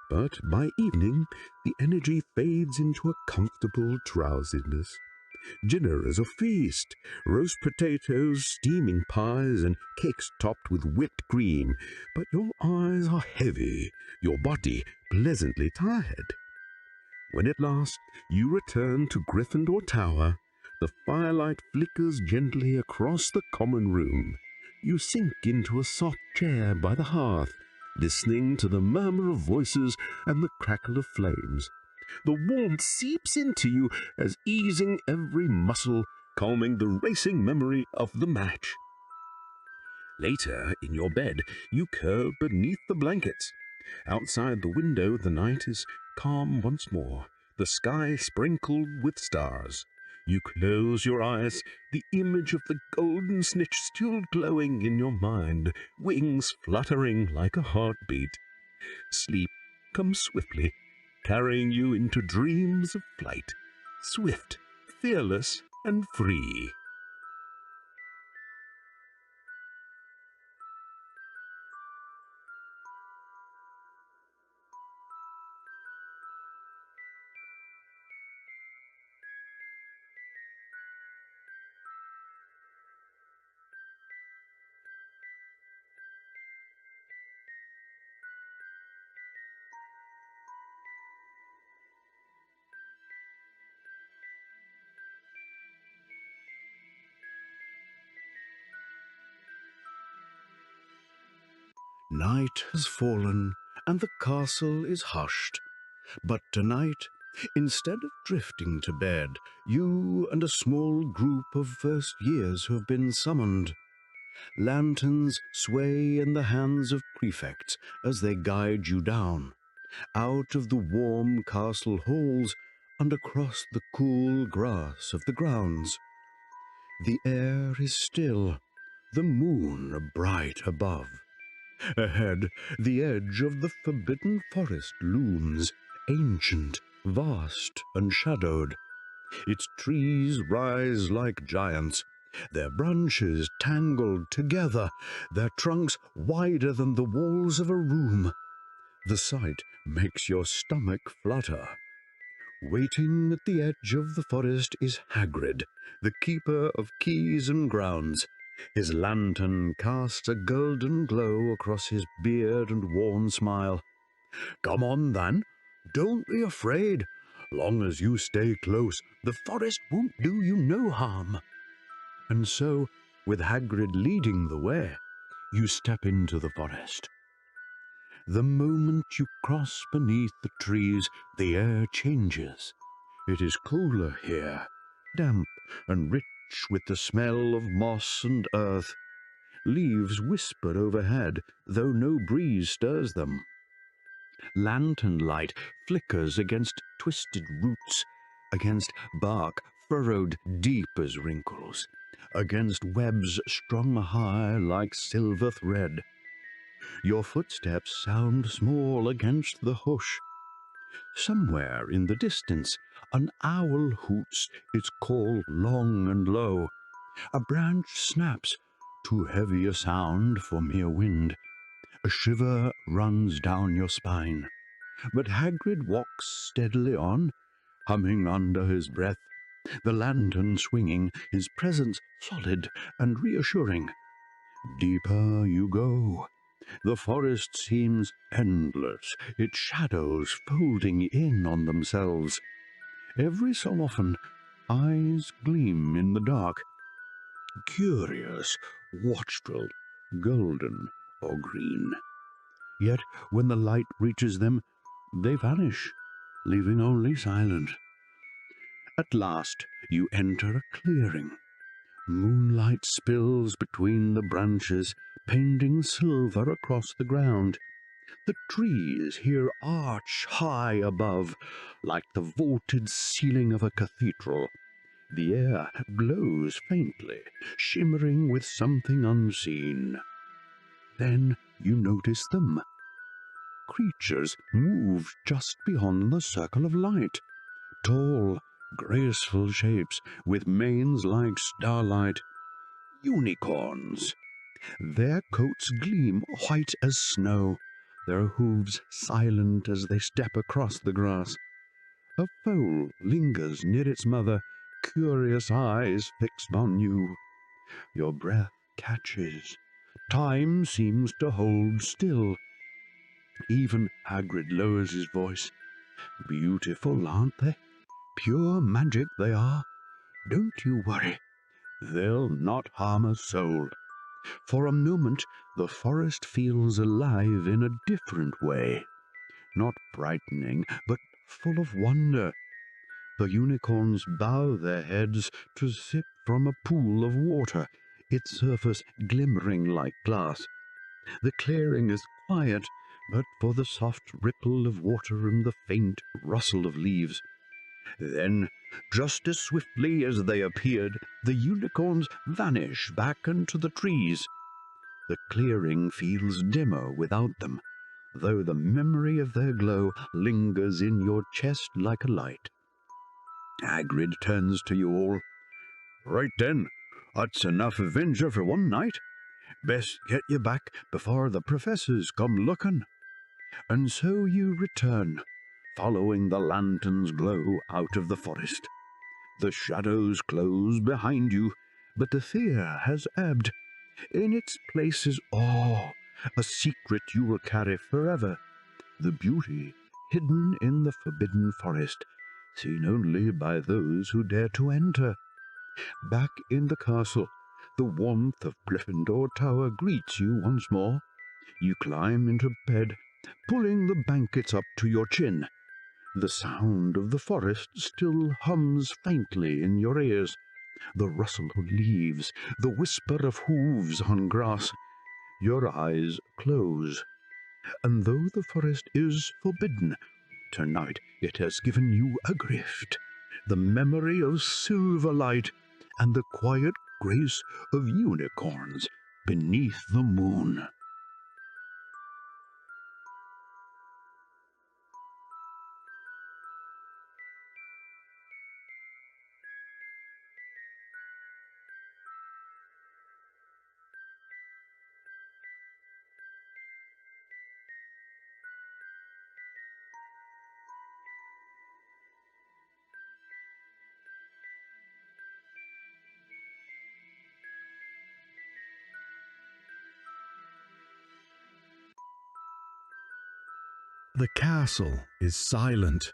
But by evening, the energy fades into a comfortable drowsiness. Dinner is a feast, roast potatoes, steaming pies, and cakes topped with whipped cream. But your eyes are heavy, your body pleasantly tired. When at last you return to Gryffindor Tower, the firelight flickers gently across the common room. You sink into a soft chair by the hearth, listening to the murmur of voices and the crackle of flames. The warmth seeps into you as easing every muscle, calming the racing memory of the match. Later, in your bed, you curl beneath the blankets. Outside the window, the night is calm once more, the sky sprinkled with stars. You close your eyes, the image of the golden snitch still glowing in your mind, wings fluttering like a heartbeat. Sleep comes swiftly, carrying you into dreams of flight, swift, fearless, and free. Night has fallen, and the castle is hushed. But tonight, instead of drifting to bed, you and a small group of first years who have been summoned. Lanterns sway in the hands of prefects as they guide you down, out of the warm castle halls and across the cool grass of the grounds. The air is still, the moon bright above. Ahead, the edge of the forbidden forest looms, ancient, vast, and shadowed. Its trees rise like giants, their branches tangled together, their trunks wider than the walls of a room. The sight makes your stomach flutter. Waiting at the edge of the forest is Hagrid, the keeper of keys and grounds. His lantern casts a golden glow across his beard and worn smile. "Come on, then. Don't be afraid. Long as you stay close, the forest won't do you no harm." And so, with Hagrid leading the way, you step into the forest. The moment you cross beneath the trees, the air changes. It is cooler here, damp and rich with the smell of moss and earth. Leaves whisper overhead, though no breeze stirs them. Lantern light flickers against twisted roots, against bark furrowed deep as wrinkles. against webs strung high like silver thread. Your footsteps sound small against the hush. Somewhere in the distance, an owl hoots its call long and low. A branch snaps, too heavy a sound for mere wind. A shiver runs down your spine. But Hagrid walks steadily on, humming under his breath, the lantern swinging, his presence solid and reassuring. Deeper you go. The forest seems endless, its shadows folding in on themselves. Every so often, eyes gleam in the dark, curious, watchful, golden or green. Yet when the light reaches them, they vanish, leaving only silence. At last you enter a clearing. Moonlight spills between the branches, painting silver across the ground. The trees here arch high above, like the vaulted ceiling of a cathedral. The air glows faintly, shimmering with something unseen. Then you notice them. Creatures move just beyond the circle of light. Tall, graceful shapes with manes like starlight. Unicorns. Their coats gleam white as snow, their hooves silent as they step across the grass. A foal lingers near its mother, curious eyes fixed on you. Your breath catches. Time seems to hold still. Even Hagrid lowers his voice. Beautiful, aren't they? Pure magic they are. Don't you worry. They'll not harm a soul. For a moment, the forest feels alive in a different way. Not frightening, but full of wonder. The unicorns bow their heads to sip from a pool of water, its surface glimmering like glass. The clearing is quiet, but for the soft ripple of water and the faint rustle of leaves. Then, just as swiftly as they appeared, the unicorns vanish back into the trees. The clearing feels dimmer without them, though the memory of their glow lingers in your chest like a light. Hagrid turns to you all. Right then, that's enough adventure for one night. Best get you back before the professors come looking. And so you return, following the lantern's glow out of the forest. The shadows close behind you, but the fear has ebbed. In its place is awe, a secret you will carry forever. The beauty hidden in the forbidden forest, seen only by those who dare to enter. Back in the castle, the warmth of Gryffindor Tower greets you once more. You climb into bed, pulling the blankets up to your chin. The sound of the forest still hums faintly in your ears. The rustle of leaves, the whisper of hooves on grass. Your eyes close. And though the forest is forbidden, tonight it has given you a gift. The memory of silver light and the quiet grace of unicorns beneath the moon. The castle is silent.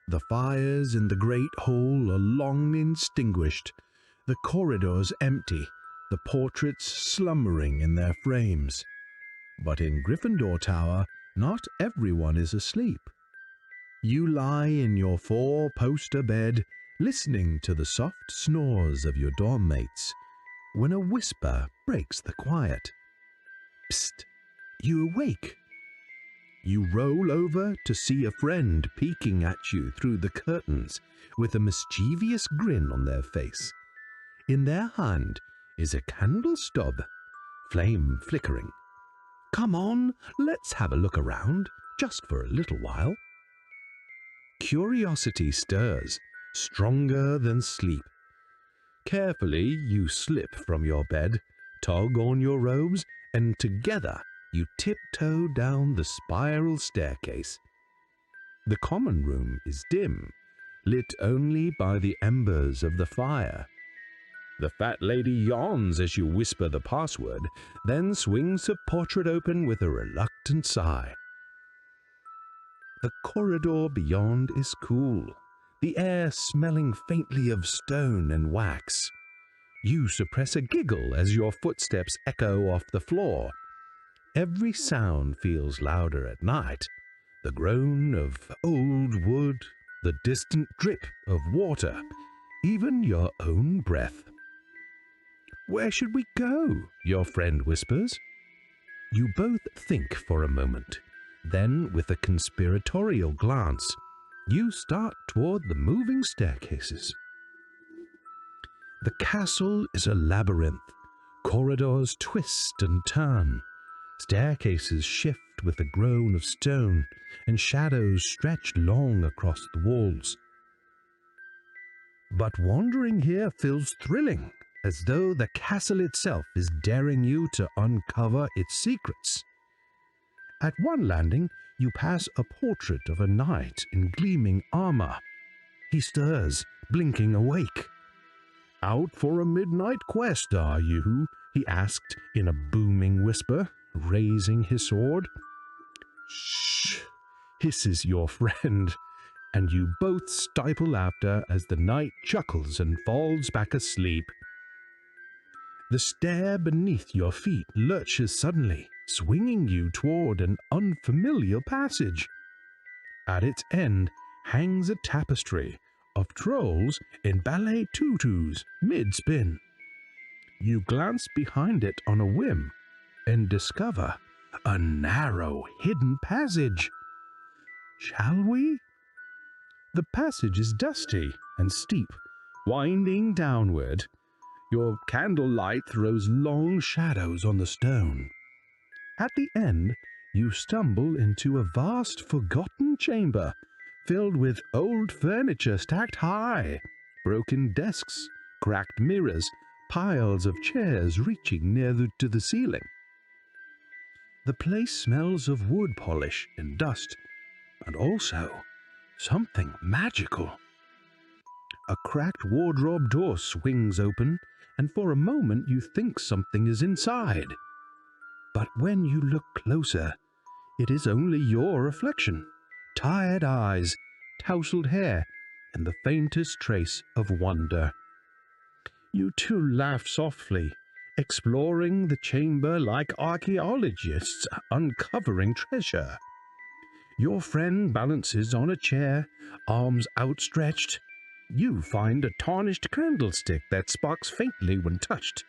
The fires in the great hall are long extinguished, the corridors empty, the portraits slumbering in their frames. But in Gryffindor Tower, not everyone is asleep. You lie in your four-poster bed, listening to the soft snores of your dorm mates, when a whisper breaks the quiet. Psst! You awake. You roll over to see a friend peeking at you through the curtains with a mischievous grin on their face. In their hand is a candle stub, flame flickering. Come on, let's have a look around, just for a little while. Curiosity stirs, stronger than sleep. Carefully you slip from your bed, tug on your robes, and together you tiptoe down the spiral staircase. The common room is dim, lit only by the embers of the fire. The fat lady yawns as you whisper the password, then swings her portrait open with a reluctant sigh. The corridor beyond is cool, the air smelling faintly of stone and wax. You suppress a giggle as your footsteps echo off the floor. Every sound feels louder at night. The groan of old wood, the distant drip of water, even your own breath. "Where should we go?" your friend whispers. You both think for a moment. Then, with a conspiratorial glance, you start toward the moving staircases. The castle is a labyrinth. Corridors twist and turn. Staircases shift with a groan of stone, and shadows stretch long across the walls. But wandering here feels thrilling, as though the castle itself is daring you to uncover its secrets. At one landing, you pass a portrait of a knight in gleaming armor. He stirs, blinking awake. "Out for a midnight quest, are you?" he asked in a booming whisper, raising his sword. "Shh," hisses your friend, and you both stifle laughter as the knight chuckles and falls back asleep. The stair beneath your feet lurches suddenly, swinging you toward an unfamiliar passage. At its end hangs a tapestry of trolls in ballet tutus mid-spin. You glance behind it on a whim and discover a narrow, hidden passage. Shall we? The passage is dusty and steep, winding downward. Your candlelight throws long shadows on the stone. At the end, you stumble into a vast, forgotten chamber filled with old furniture stacked high, broken desks, cracked mirrors, piles of chairs reaching near to the ceiling. The place smells of wood polish and dust, and also something magical. A cracked wardrobe door swings open, and for a moment you think something is inside. But when you look closer, it is only your reflection, tired eyes, tousled hair, and the faintest trace of wonder. You two laugh softly, exploring the chamber like archaeologists uncovering treasure. Your friend balances on a chair, arms outstretched. You find a tarnished candlestick that sparks faintly when touched.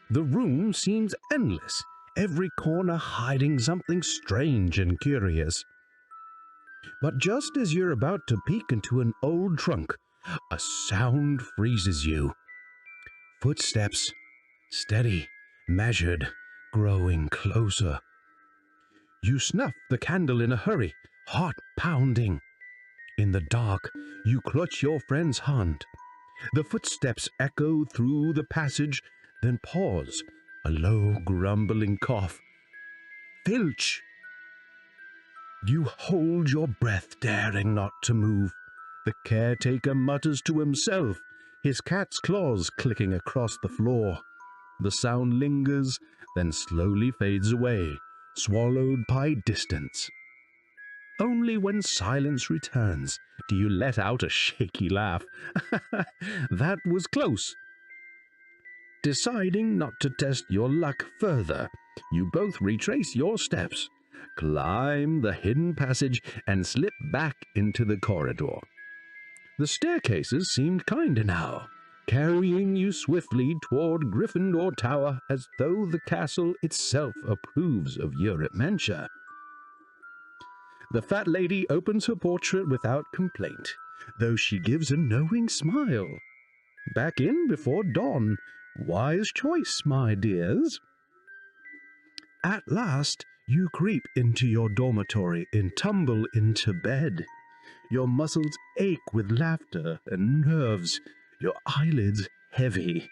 The room seems endless, every corner hiding something strange and curious. But just as you're about to peek into an old trunk, a sound freezes you. Footsteps, steady, measured, growing closer. You snuff the candle in a hurry, heart pounding. In the dark, you clutch your friend's hand. The footsteps echo through the passage, then pause, a low grumbling cough. Filch! You hold your breath, daring not to move. The caretaker mutters to himself, his cat's claws clicking across the floor. The sound lingers, then slowly fades away, swallowed by distance. Only when silence returns do you let out a shaky laugh. That was close. Deciding not to test your luck further, you both retrace your steps, climb the hidden passage, and slip back into the corridor. The staircases seemed kinder now, carrying you swiftly toward Gryffindor Tower as though the castle itself approves of your adventure. The fat lady opens her portrait without complaint, though she gives a knowing smile. Back in before dawn. Wise choice, my dears. At last, you creep into your dormitory and tumble into bed. Your muscles ache with laughter and nerves, your eyelids heavy.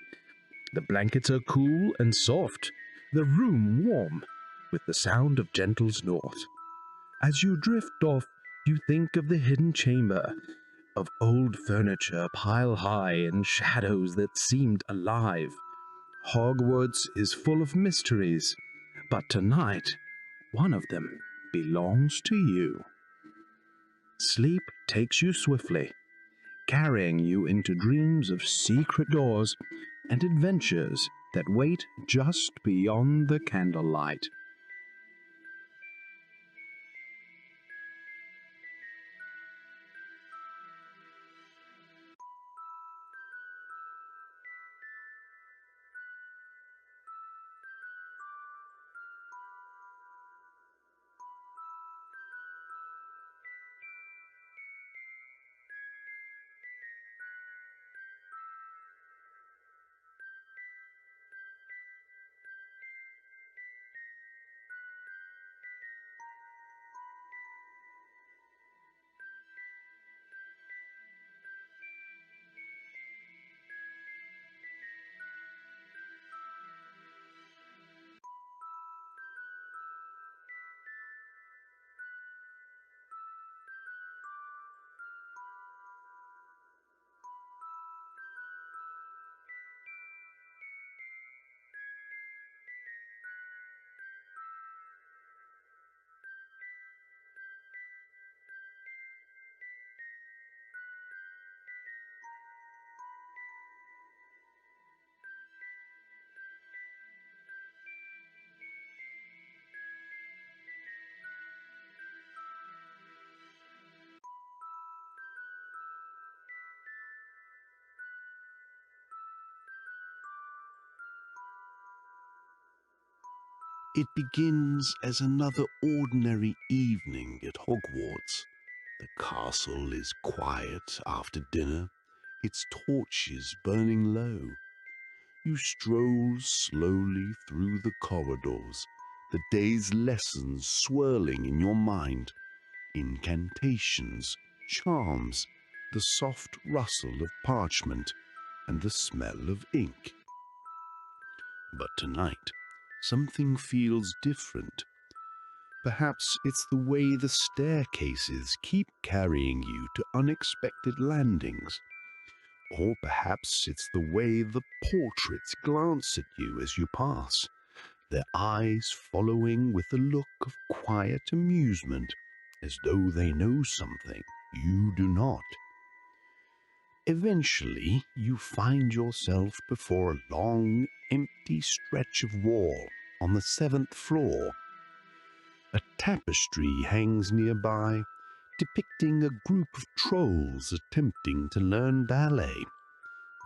The blankets are cool and soft, the room warm, with the sound of gentle snores. As you drift off, you think of the hidden chamber, of old furniture piled high and shadows that seemed alive. Hogwarts is full of mysteries, but tonight, one of them belongs to you. Sleep takes you swiftly, carrying you into dreams of secret doors and adventures that wait just beyond the candlelight. It begins as another ordinary evening at Hogwarts. The castle is quiet after dinner, its torches burning low. You stroll slowly through the corridors, the day's lessons swirling in your mind. Incantations, charms, the soft rustle of parchment, and the smell of ink. But tonight, something feels different. Perhaps it's the way the staircases keep carrying you to unexpected landings. Or perhaps it's the way the portraits glance at you as you pass, their eyes following with a look of quiet amusement, as though they know something you do not. Eventually, you find yourself before a long, empty stretch of wall on the 7th floor. A tapestry hangs nearby, depicting a group of trolls attempting to learn ballet.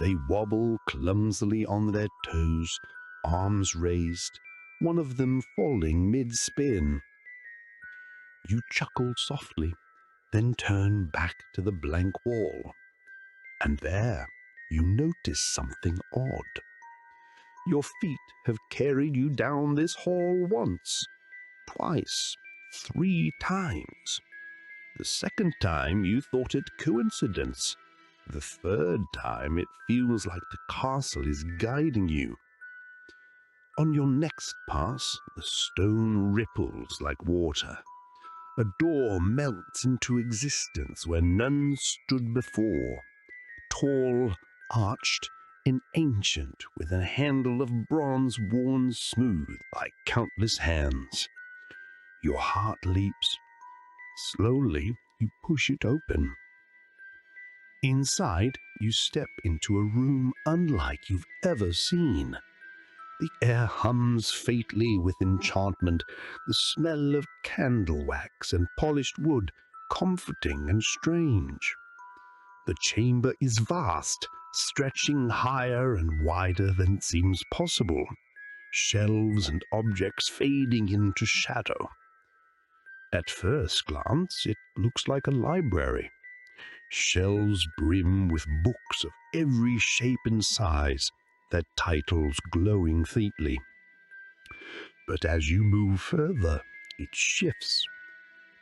They wobble clumsily on their toes, arms raised, one of them falling mid-spin. You chuckle softly, then turn back to the blank wall. And there, you notice something odd. Your feet have carried you down this hall once, twice, 3 times. The second time you thought it coincidence. The third time it feels like the castle is guiding you. On your next pass, the stone ripples like water. A door melts into existence where none stood before. Tall, arched, and ancient, with a handle of bronze worn smooth by countless hands. Your heart leaps. Slowly, you push it open. Inside, you step into a room unlike you've ever seen. The air hums faintly with enchantment, the smell of candle wax and polished wood, comforting and strange. The chamber is vast, stretching higher and wider than seems possible, shelves and objects fading into shadow. At first glance, it looks like a library. Shelves brim with books of every shape and size, their titles glowing faintly. But as you move further, it shifts.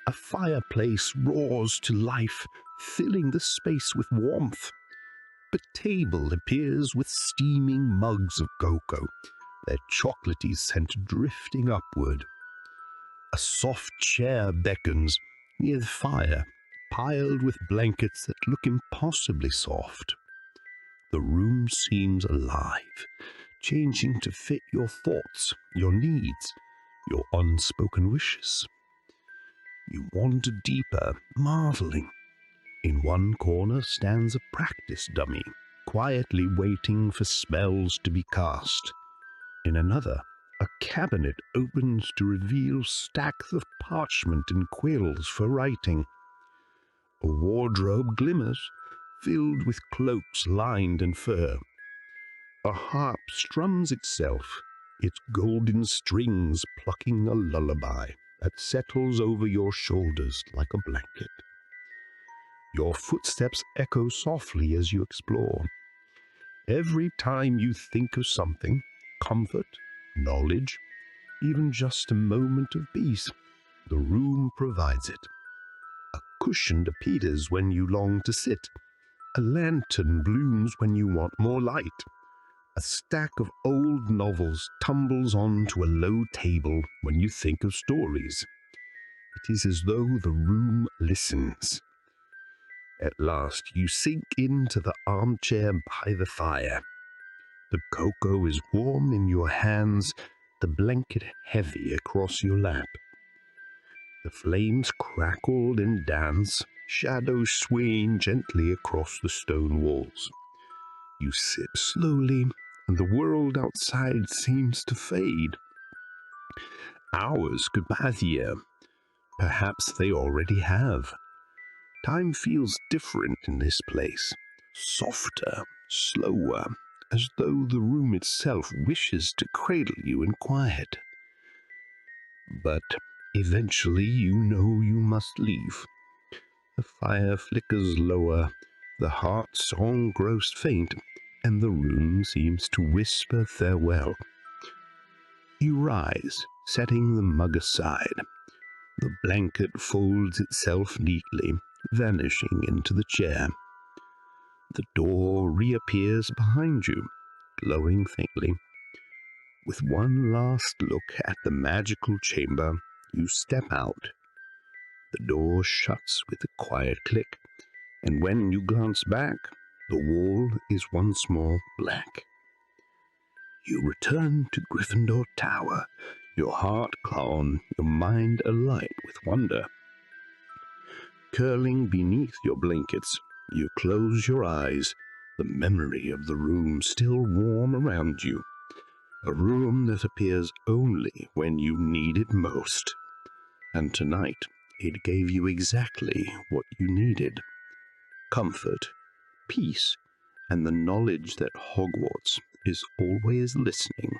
A fireplace roars to life, filling the space with warmth. A table appears with steaming mugs of cocoa, their chocolatey scent drifting upward. A soft chair beckons near the fire, piled with blankets that look impossibly soft. The room seems alive, changing to fit your thoughts, your needs, your unspoken wishes. You wander deeper, marveling. In one corner stands a practice dummy, quietly waiting for spells to be cast. In another, a cabinet opens to reveal stacks of parchment and quills for writing. A wardrobe glimmers, filled with cloaks lined in fur. A harp strums itself, its golden strings plucking a lullaby that settles over your shoulders like a blanket. Your footsteps echo softly as you explore. Every time you think of something, comfort, knowledge, even just a moment of peace, the room provides it. A cushion appears when you long to sit. A lantern blooms when you want more light. A stack of old novels tumbles onto a low table when you think of stories. It is as though the room listens. At last, you sink into the armchair by the fire. The cocoa is warm in your hands, the blanket heavy across your lap. The flames crackle and dance, shadows swaying gently across the stone walls. You sip slowly, and the world outside seems to fade. Hours could pass here. Perhaps they already have. Time feels different in this place, softer, slower, as though the room itself wishes to cradle you in quiet. But eventually you know you must leave. The fire flickers lower, the heart song grows faint, and the room seems to whisper farewell. You rise, setting the mug aside. The blanket folds itself neatly, vanishing into the chair. The door reappears behind you, glowing faintly. With one last look at the magical chamber, you step out. The door shuts with a quiet click, and when you glance back, the wall is once more black. You return to Gryffindor Tower, your heart calm, your mind alight with wonder. Curling beneath your blankets, you close your eyes, the memory of the room still warm around you. A room that appears only when you need it most. And tonight, it gave you exactly what you needed. Comfort, peace, and the knowledge that Hogwarts is always listening.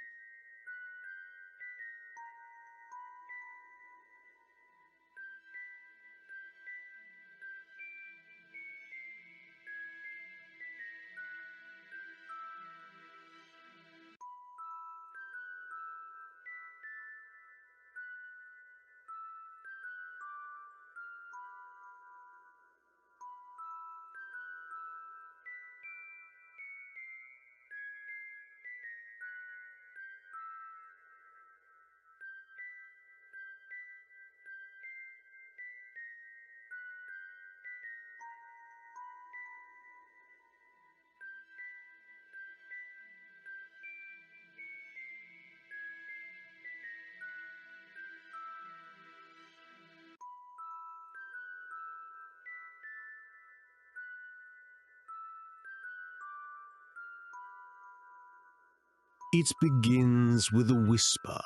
It begins with a whisper,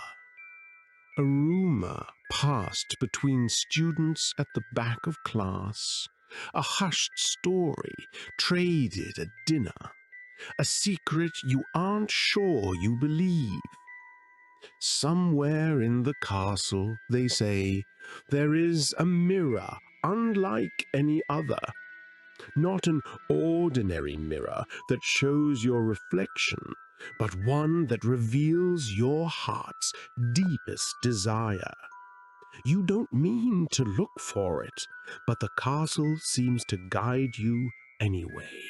a rumor passed between students at the back of class, a hushed story traded at dinner, a secret you aren't sure you believe. Somewhere in the castle, they say, there is a mirror unlike any other, Not an ordinary mirror that shows your reflection, but one that reveals your heart's deepest desire. You don't mean to look for it, but the castle seems to guide you anyway.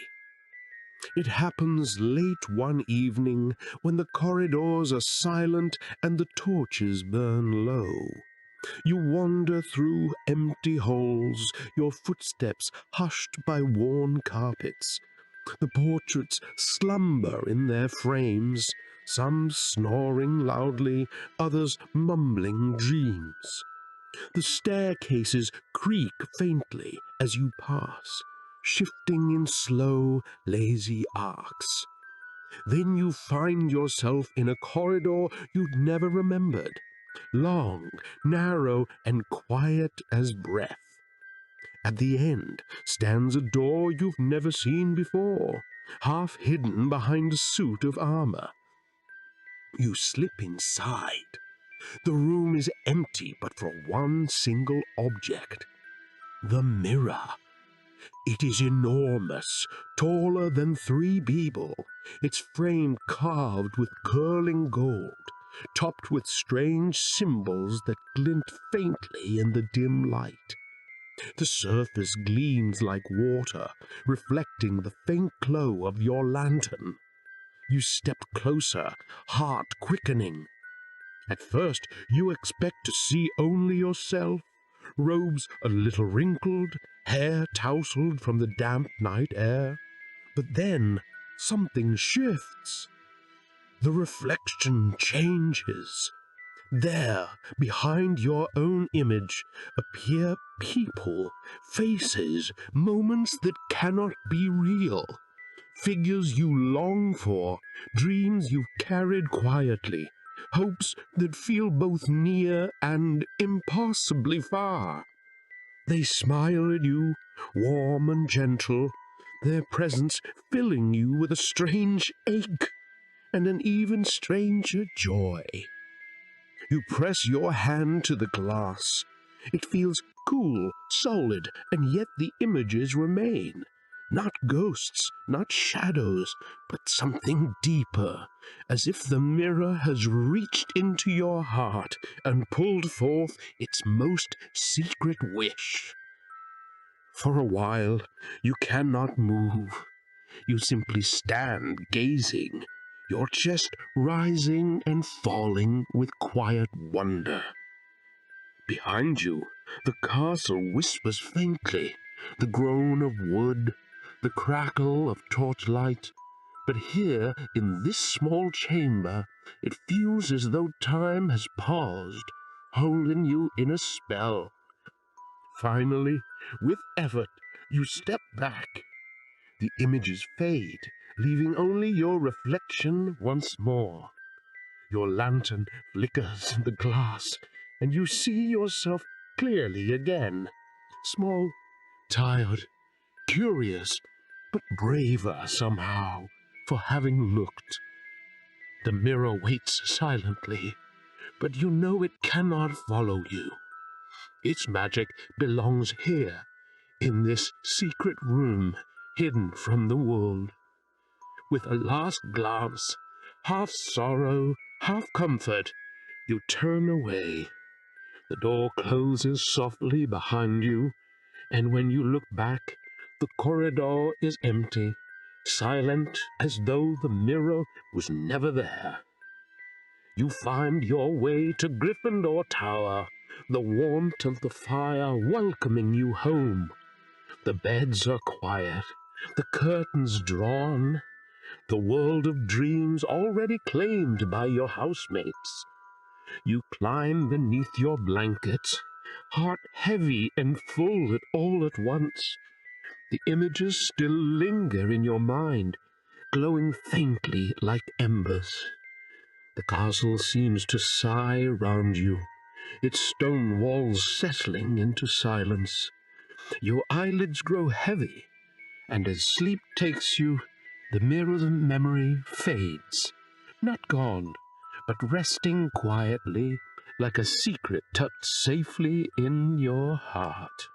It happens late one evening when the corridors are silent and the torches burn low. You wander through empty halls, your footsteps hushed by worn carpets. The portraits slumber in their frames, some snoring loudly, others mumbling dreams. The staircases creak faintly as you pass, shifting in slow, lazy arcs. Then you find yourself in a corridor you'd never remembered, long, narrow, and quiet as breath. At the end stands a door you've never seen before, half hidden behind a suit of armor. You slip inside. The room is empty but for one single object: the mirror. It is enormous, taller than 3 people, its frame carved with curling gold, topped with strange symbols that glint faintly in the dim light. The surface gleams like water, reflecting the faint glow of your lantern. You step closer, heart quickening. At first, you expect to see only yourself, robes a little wrinkled, hair tousled from the damp night air. But then something shifts. The reflection changes. There, behind your own image, appear people, faces, moments that cannot be real. Figures you long for, dreams you've carried quietly, hopes that feel both near and impossibly far. They smile at you, warm and gentle, their presence filling you with a strange ache and an even stranger joy. You press your hand to the glass. It feels cool, solid, and yet the images remain. Not ghosts, not shadows, but something deeper, as if the mirror has reached into your heart and pulled forth its most secret wish. For a while, you cannot move. You simply stand gazing, your chest rising and falling with quiet wonder. Behind you, the castle whispers faintly, the groan of wood, the crackle of torchlight. But here, in this small chamber, it feels as though time has paused, holding you in a spell. Finally, with effort, you step back. The images fade, leaving only your reflection once more. Your lantern flickers the glass, and you see yourself clearly again. Small, tired, curious, but braver somehow for having looked. The mirror waits silently, but you know it cannot follow you. Its magic belongs here, in this secret room hidden from the world. With a last glance, half sorrow, half comfort, you turn away. The door closes softly behind you, and when you look back, the corridor is empty, silent as though the mirror was never there. You find your way to Gryffindor Tower, the warmth of the fire welcoming you home. The beds are quiet, the curtains drawn, the world of dreams already claimed by your housemates. You climb beneath your blankets, heart heavy and full all at once. The images still linger in your mind, glowing faintly like embers. The castle seems to sigh round you, its stone walls settling into silence. Your eyelids grow heavy, and as sleep takes you, the mirror of memory fades, not gone, but resting quietly like a secret tucked safely in your heart.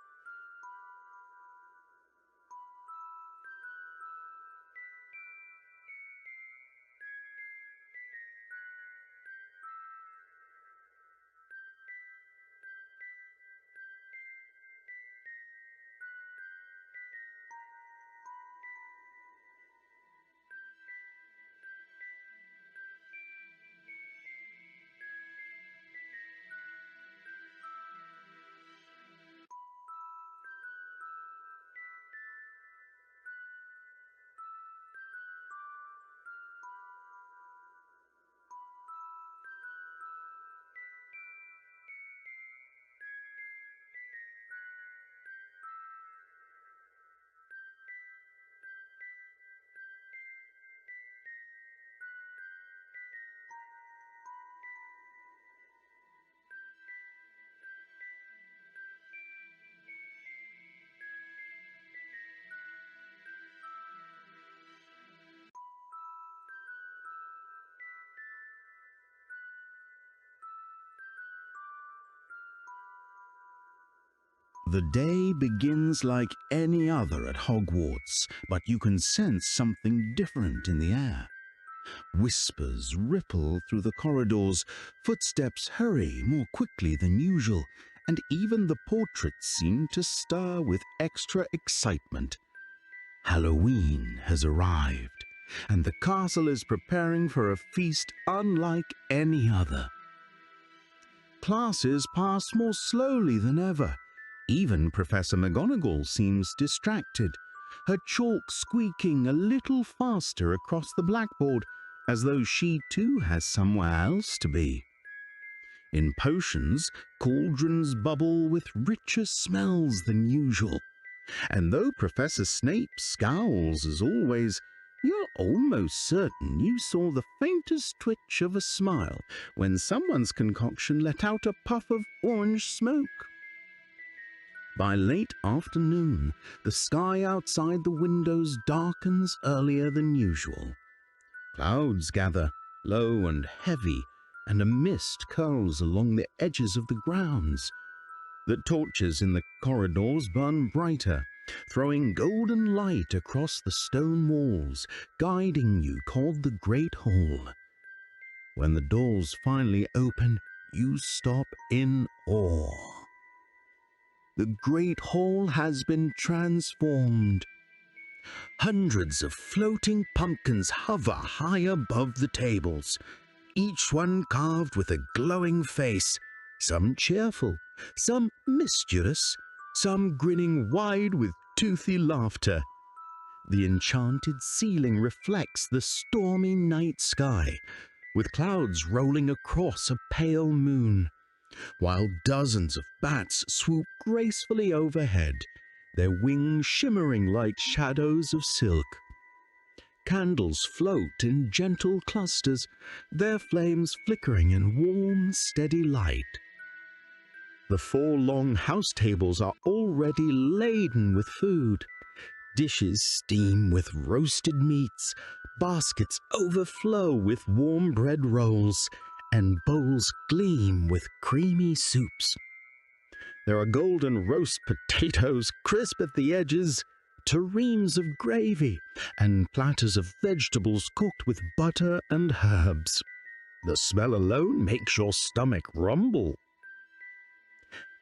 The day begins like any other at Hogwarts, but you can sense something different in the air. Whispers ripple through the corridors, footsteps hurry more quickly than usual, and even the portraits seem to stir with extra excitement. Halloween has arrived, and the castle is preparing for a feast unlike any other. Classes pass more slowly than ever. Even Professor McGonagall seems distracted, her chalk squeaking a little faster across the blackboard, as though she too has somewhere else to be. In potions, cauldrons bubble with richer smells than usual, and though Professor Snape scowls as always, you're almost certain you saw the faintest twitch of a smile when someone's concoction let out a puff of orange smoke. By late afternoon, the sky outside the windows darkens earlier than usual. Clouds gather, low and heavy, and a mist curls along the edges of the grounds. The torches in the corridors burn brighter, throwing golden light across the stone walls, guiding you toward the Great Hall. When the doors finally open, you stop in awe. The Great Hall has been transformed. Hundreds of floating pumpkins hover high above the tables, each one carved with a glowing face, some cheerful, some mischievous, some grinning wide with toothy laughter. The enchanted ceiling reflects the stormy night sky, with clouds rolling across a pale moon, while dozens of bats swoop gracefully overhead, their wings shimmering like shadows of silk. Candles float in gentle clusters, their flames flickering in warm, steady light. The 4 long house tables are already laden with food. Dishes steam with roasted meats, baskets overflow with warm bread rolls, and bowls gleam with creamy soups. There are golden roast potatoes, crisp at the edges, tureens of gravy, and platters of vegetables cooked with butter and herbs. The smell alone makes your stomach rumble.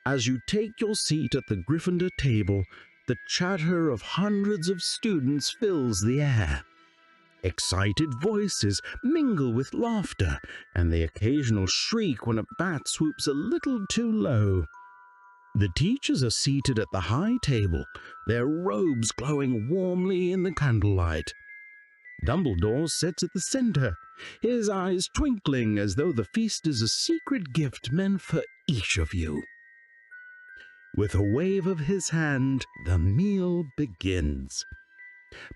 As you take your seat at the Gryffindor table, the chatter of hundreds of students fills the air. Excited voices mingle with laughter, and the occasional shriek when a bat swoops a little too low. The teachers are seated at the high table, their robes glowing warmly in the candlelight. Dumbledore sits at the center, his eyes twinkling as though the feast is a secret gift meant for each of you. With a wave of his hand, the meal begins.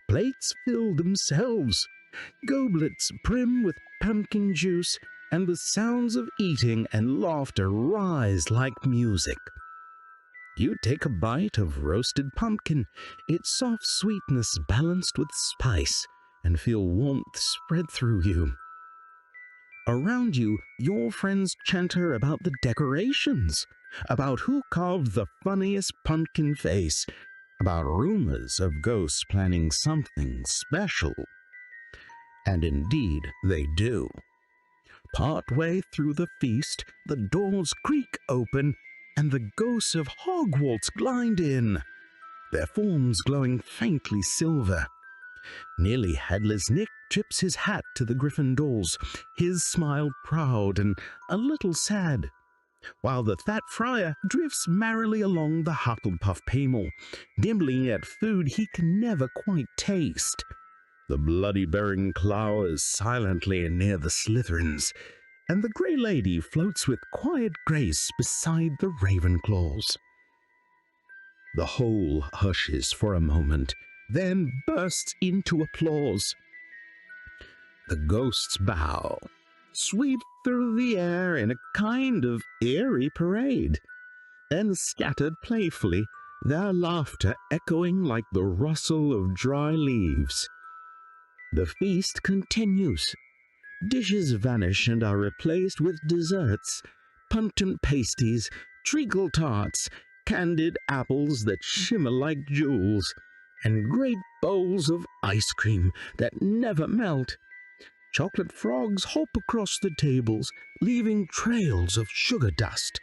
Plates fill themselves, goblets brim with pumpkin juice, and the sounds of eating and laughter rise like music. You take a bite of roasted pumpkin, its soft sweetness balanced with spice, and feel warmth spread through you. Around you, your friends chatter about the decorations, about who carved the funniest pumpkin face, about rumors of ghosts planning something special. And indeed, they do. Partway through the feast, the doors creak open, and the ghosts of Hogwarts glide in, their forms glowing faintly silver. Nearly headless Nick tips his hat to the Gryffindors, his smile proud and a little sad, while the fat friar drifts merrily along the Hufflepuff pamel, nibbling at food he can never quite taste. The bloody-bearing clowers silently near the Slytherins, and the Grey Lady floats with quiet grace beside the Ravenclaws. The whole hushes for a moment, then bursts into applause. The ghosts bow, sweep through the air in a kind of eerie parade, then scattered playfully, their laughter echoing like the rustle of dry leaves. The feast continues. Dishes vanish and are replaced with desserts, pungent pasties, treacle tarts, candied apples that shimmer like jewels, and great bowls of ice cream that never melt. Chocolate frogs hop across the tables, leaving trails of sugar dust,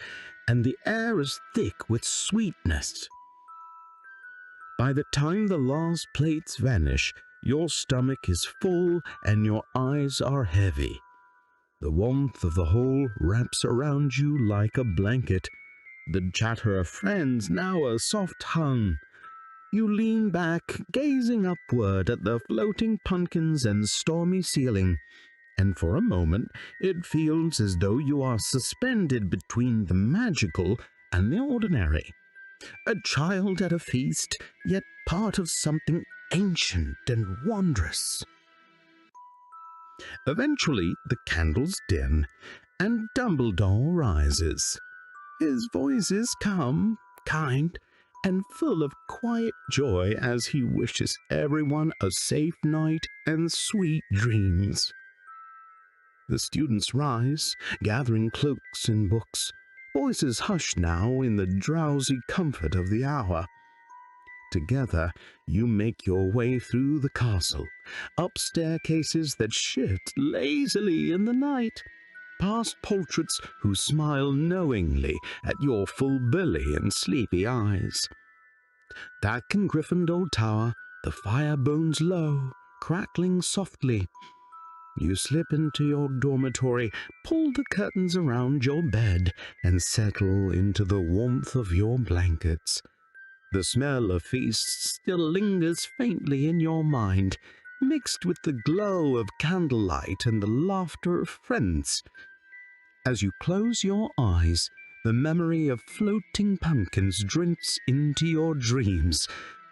and the air is thick with sweetness. By the time the last plates vanish, your stomach is full and your eyes are heavy. The warmth of the whole wraps around you like a blanket. The chatter of friends now a soft hum. You lean back, gazing upward at the floating pumpkins and stormy ceiling, and for a moment it feels as though you are suspended between the magical and the ordinary. A child at a feast, yet part of something ancient and wondrous. Eventually the candles dim, and Dumbledore rises. His voice is calm, kind, and full of quiet joy as he wishes everyone a safe night and sweet dreams. The students rise, gathering cloaks and books, voices hushed now in the drowsy comfort of the hour. Together, you make your way through the castle, up staircases that shift lazily in the night, past portraits who smile knowingly at your full belly and sleepy eyes. Dark and Gryffindor Tower, the fire burns low, crackling softly. You slip into your dormitory, pull the curtains around your bed, and settle into the warmth of your blankets. The smell of feasts still lingers faintly in your mind, mixed with the glow of candlelight and the laughter of friends. As you close your eyes, the memory of floating pumpkins drifts into your dreams,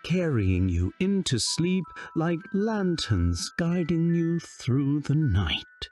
carrying you into sleep like lanterns guiding you through the night.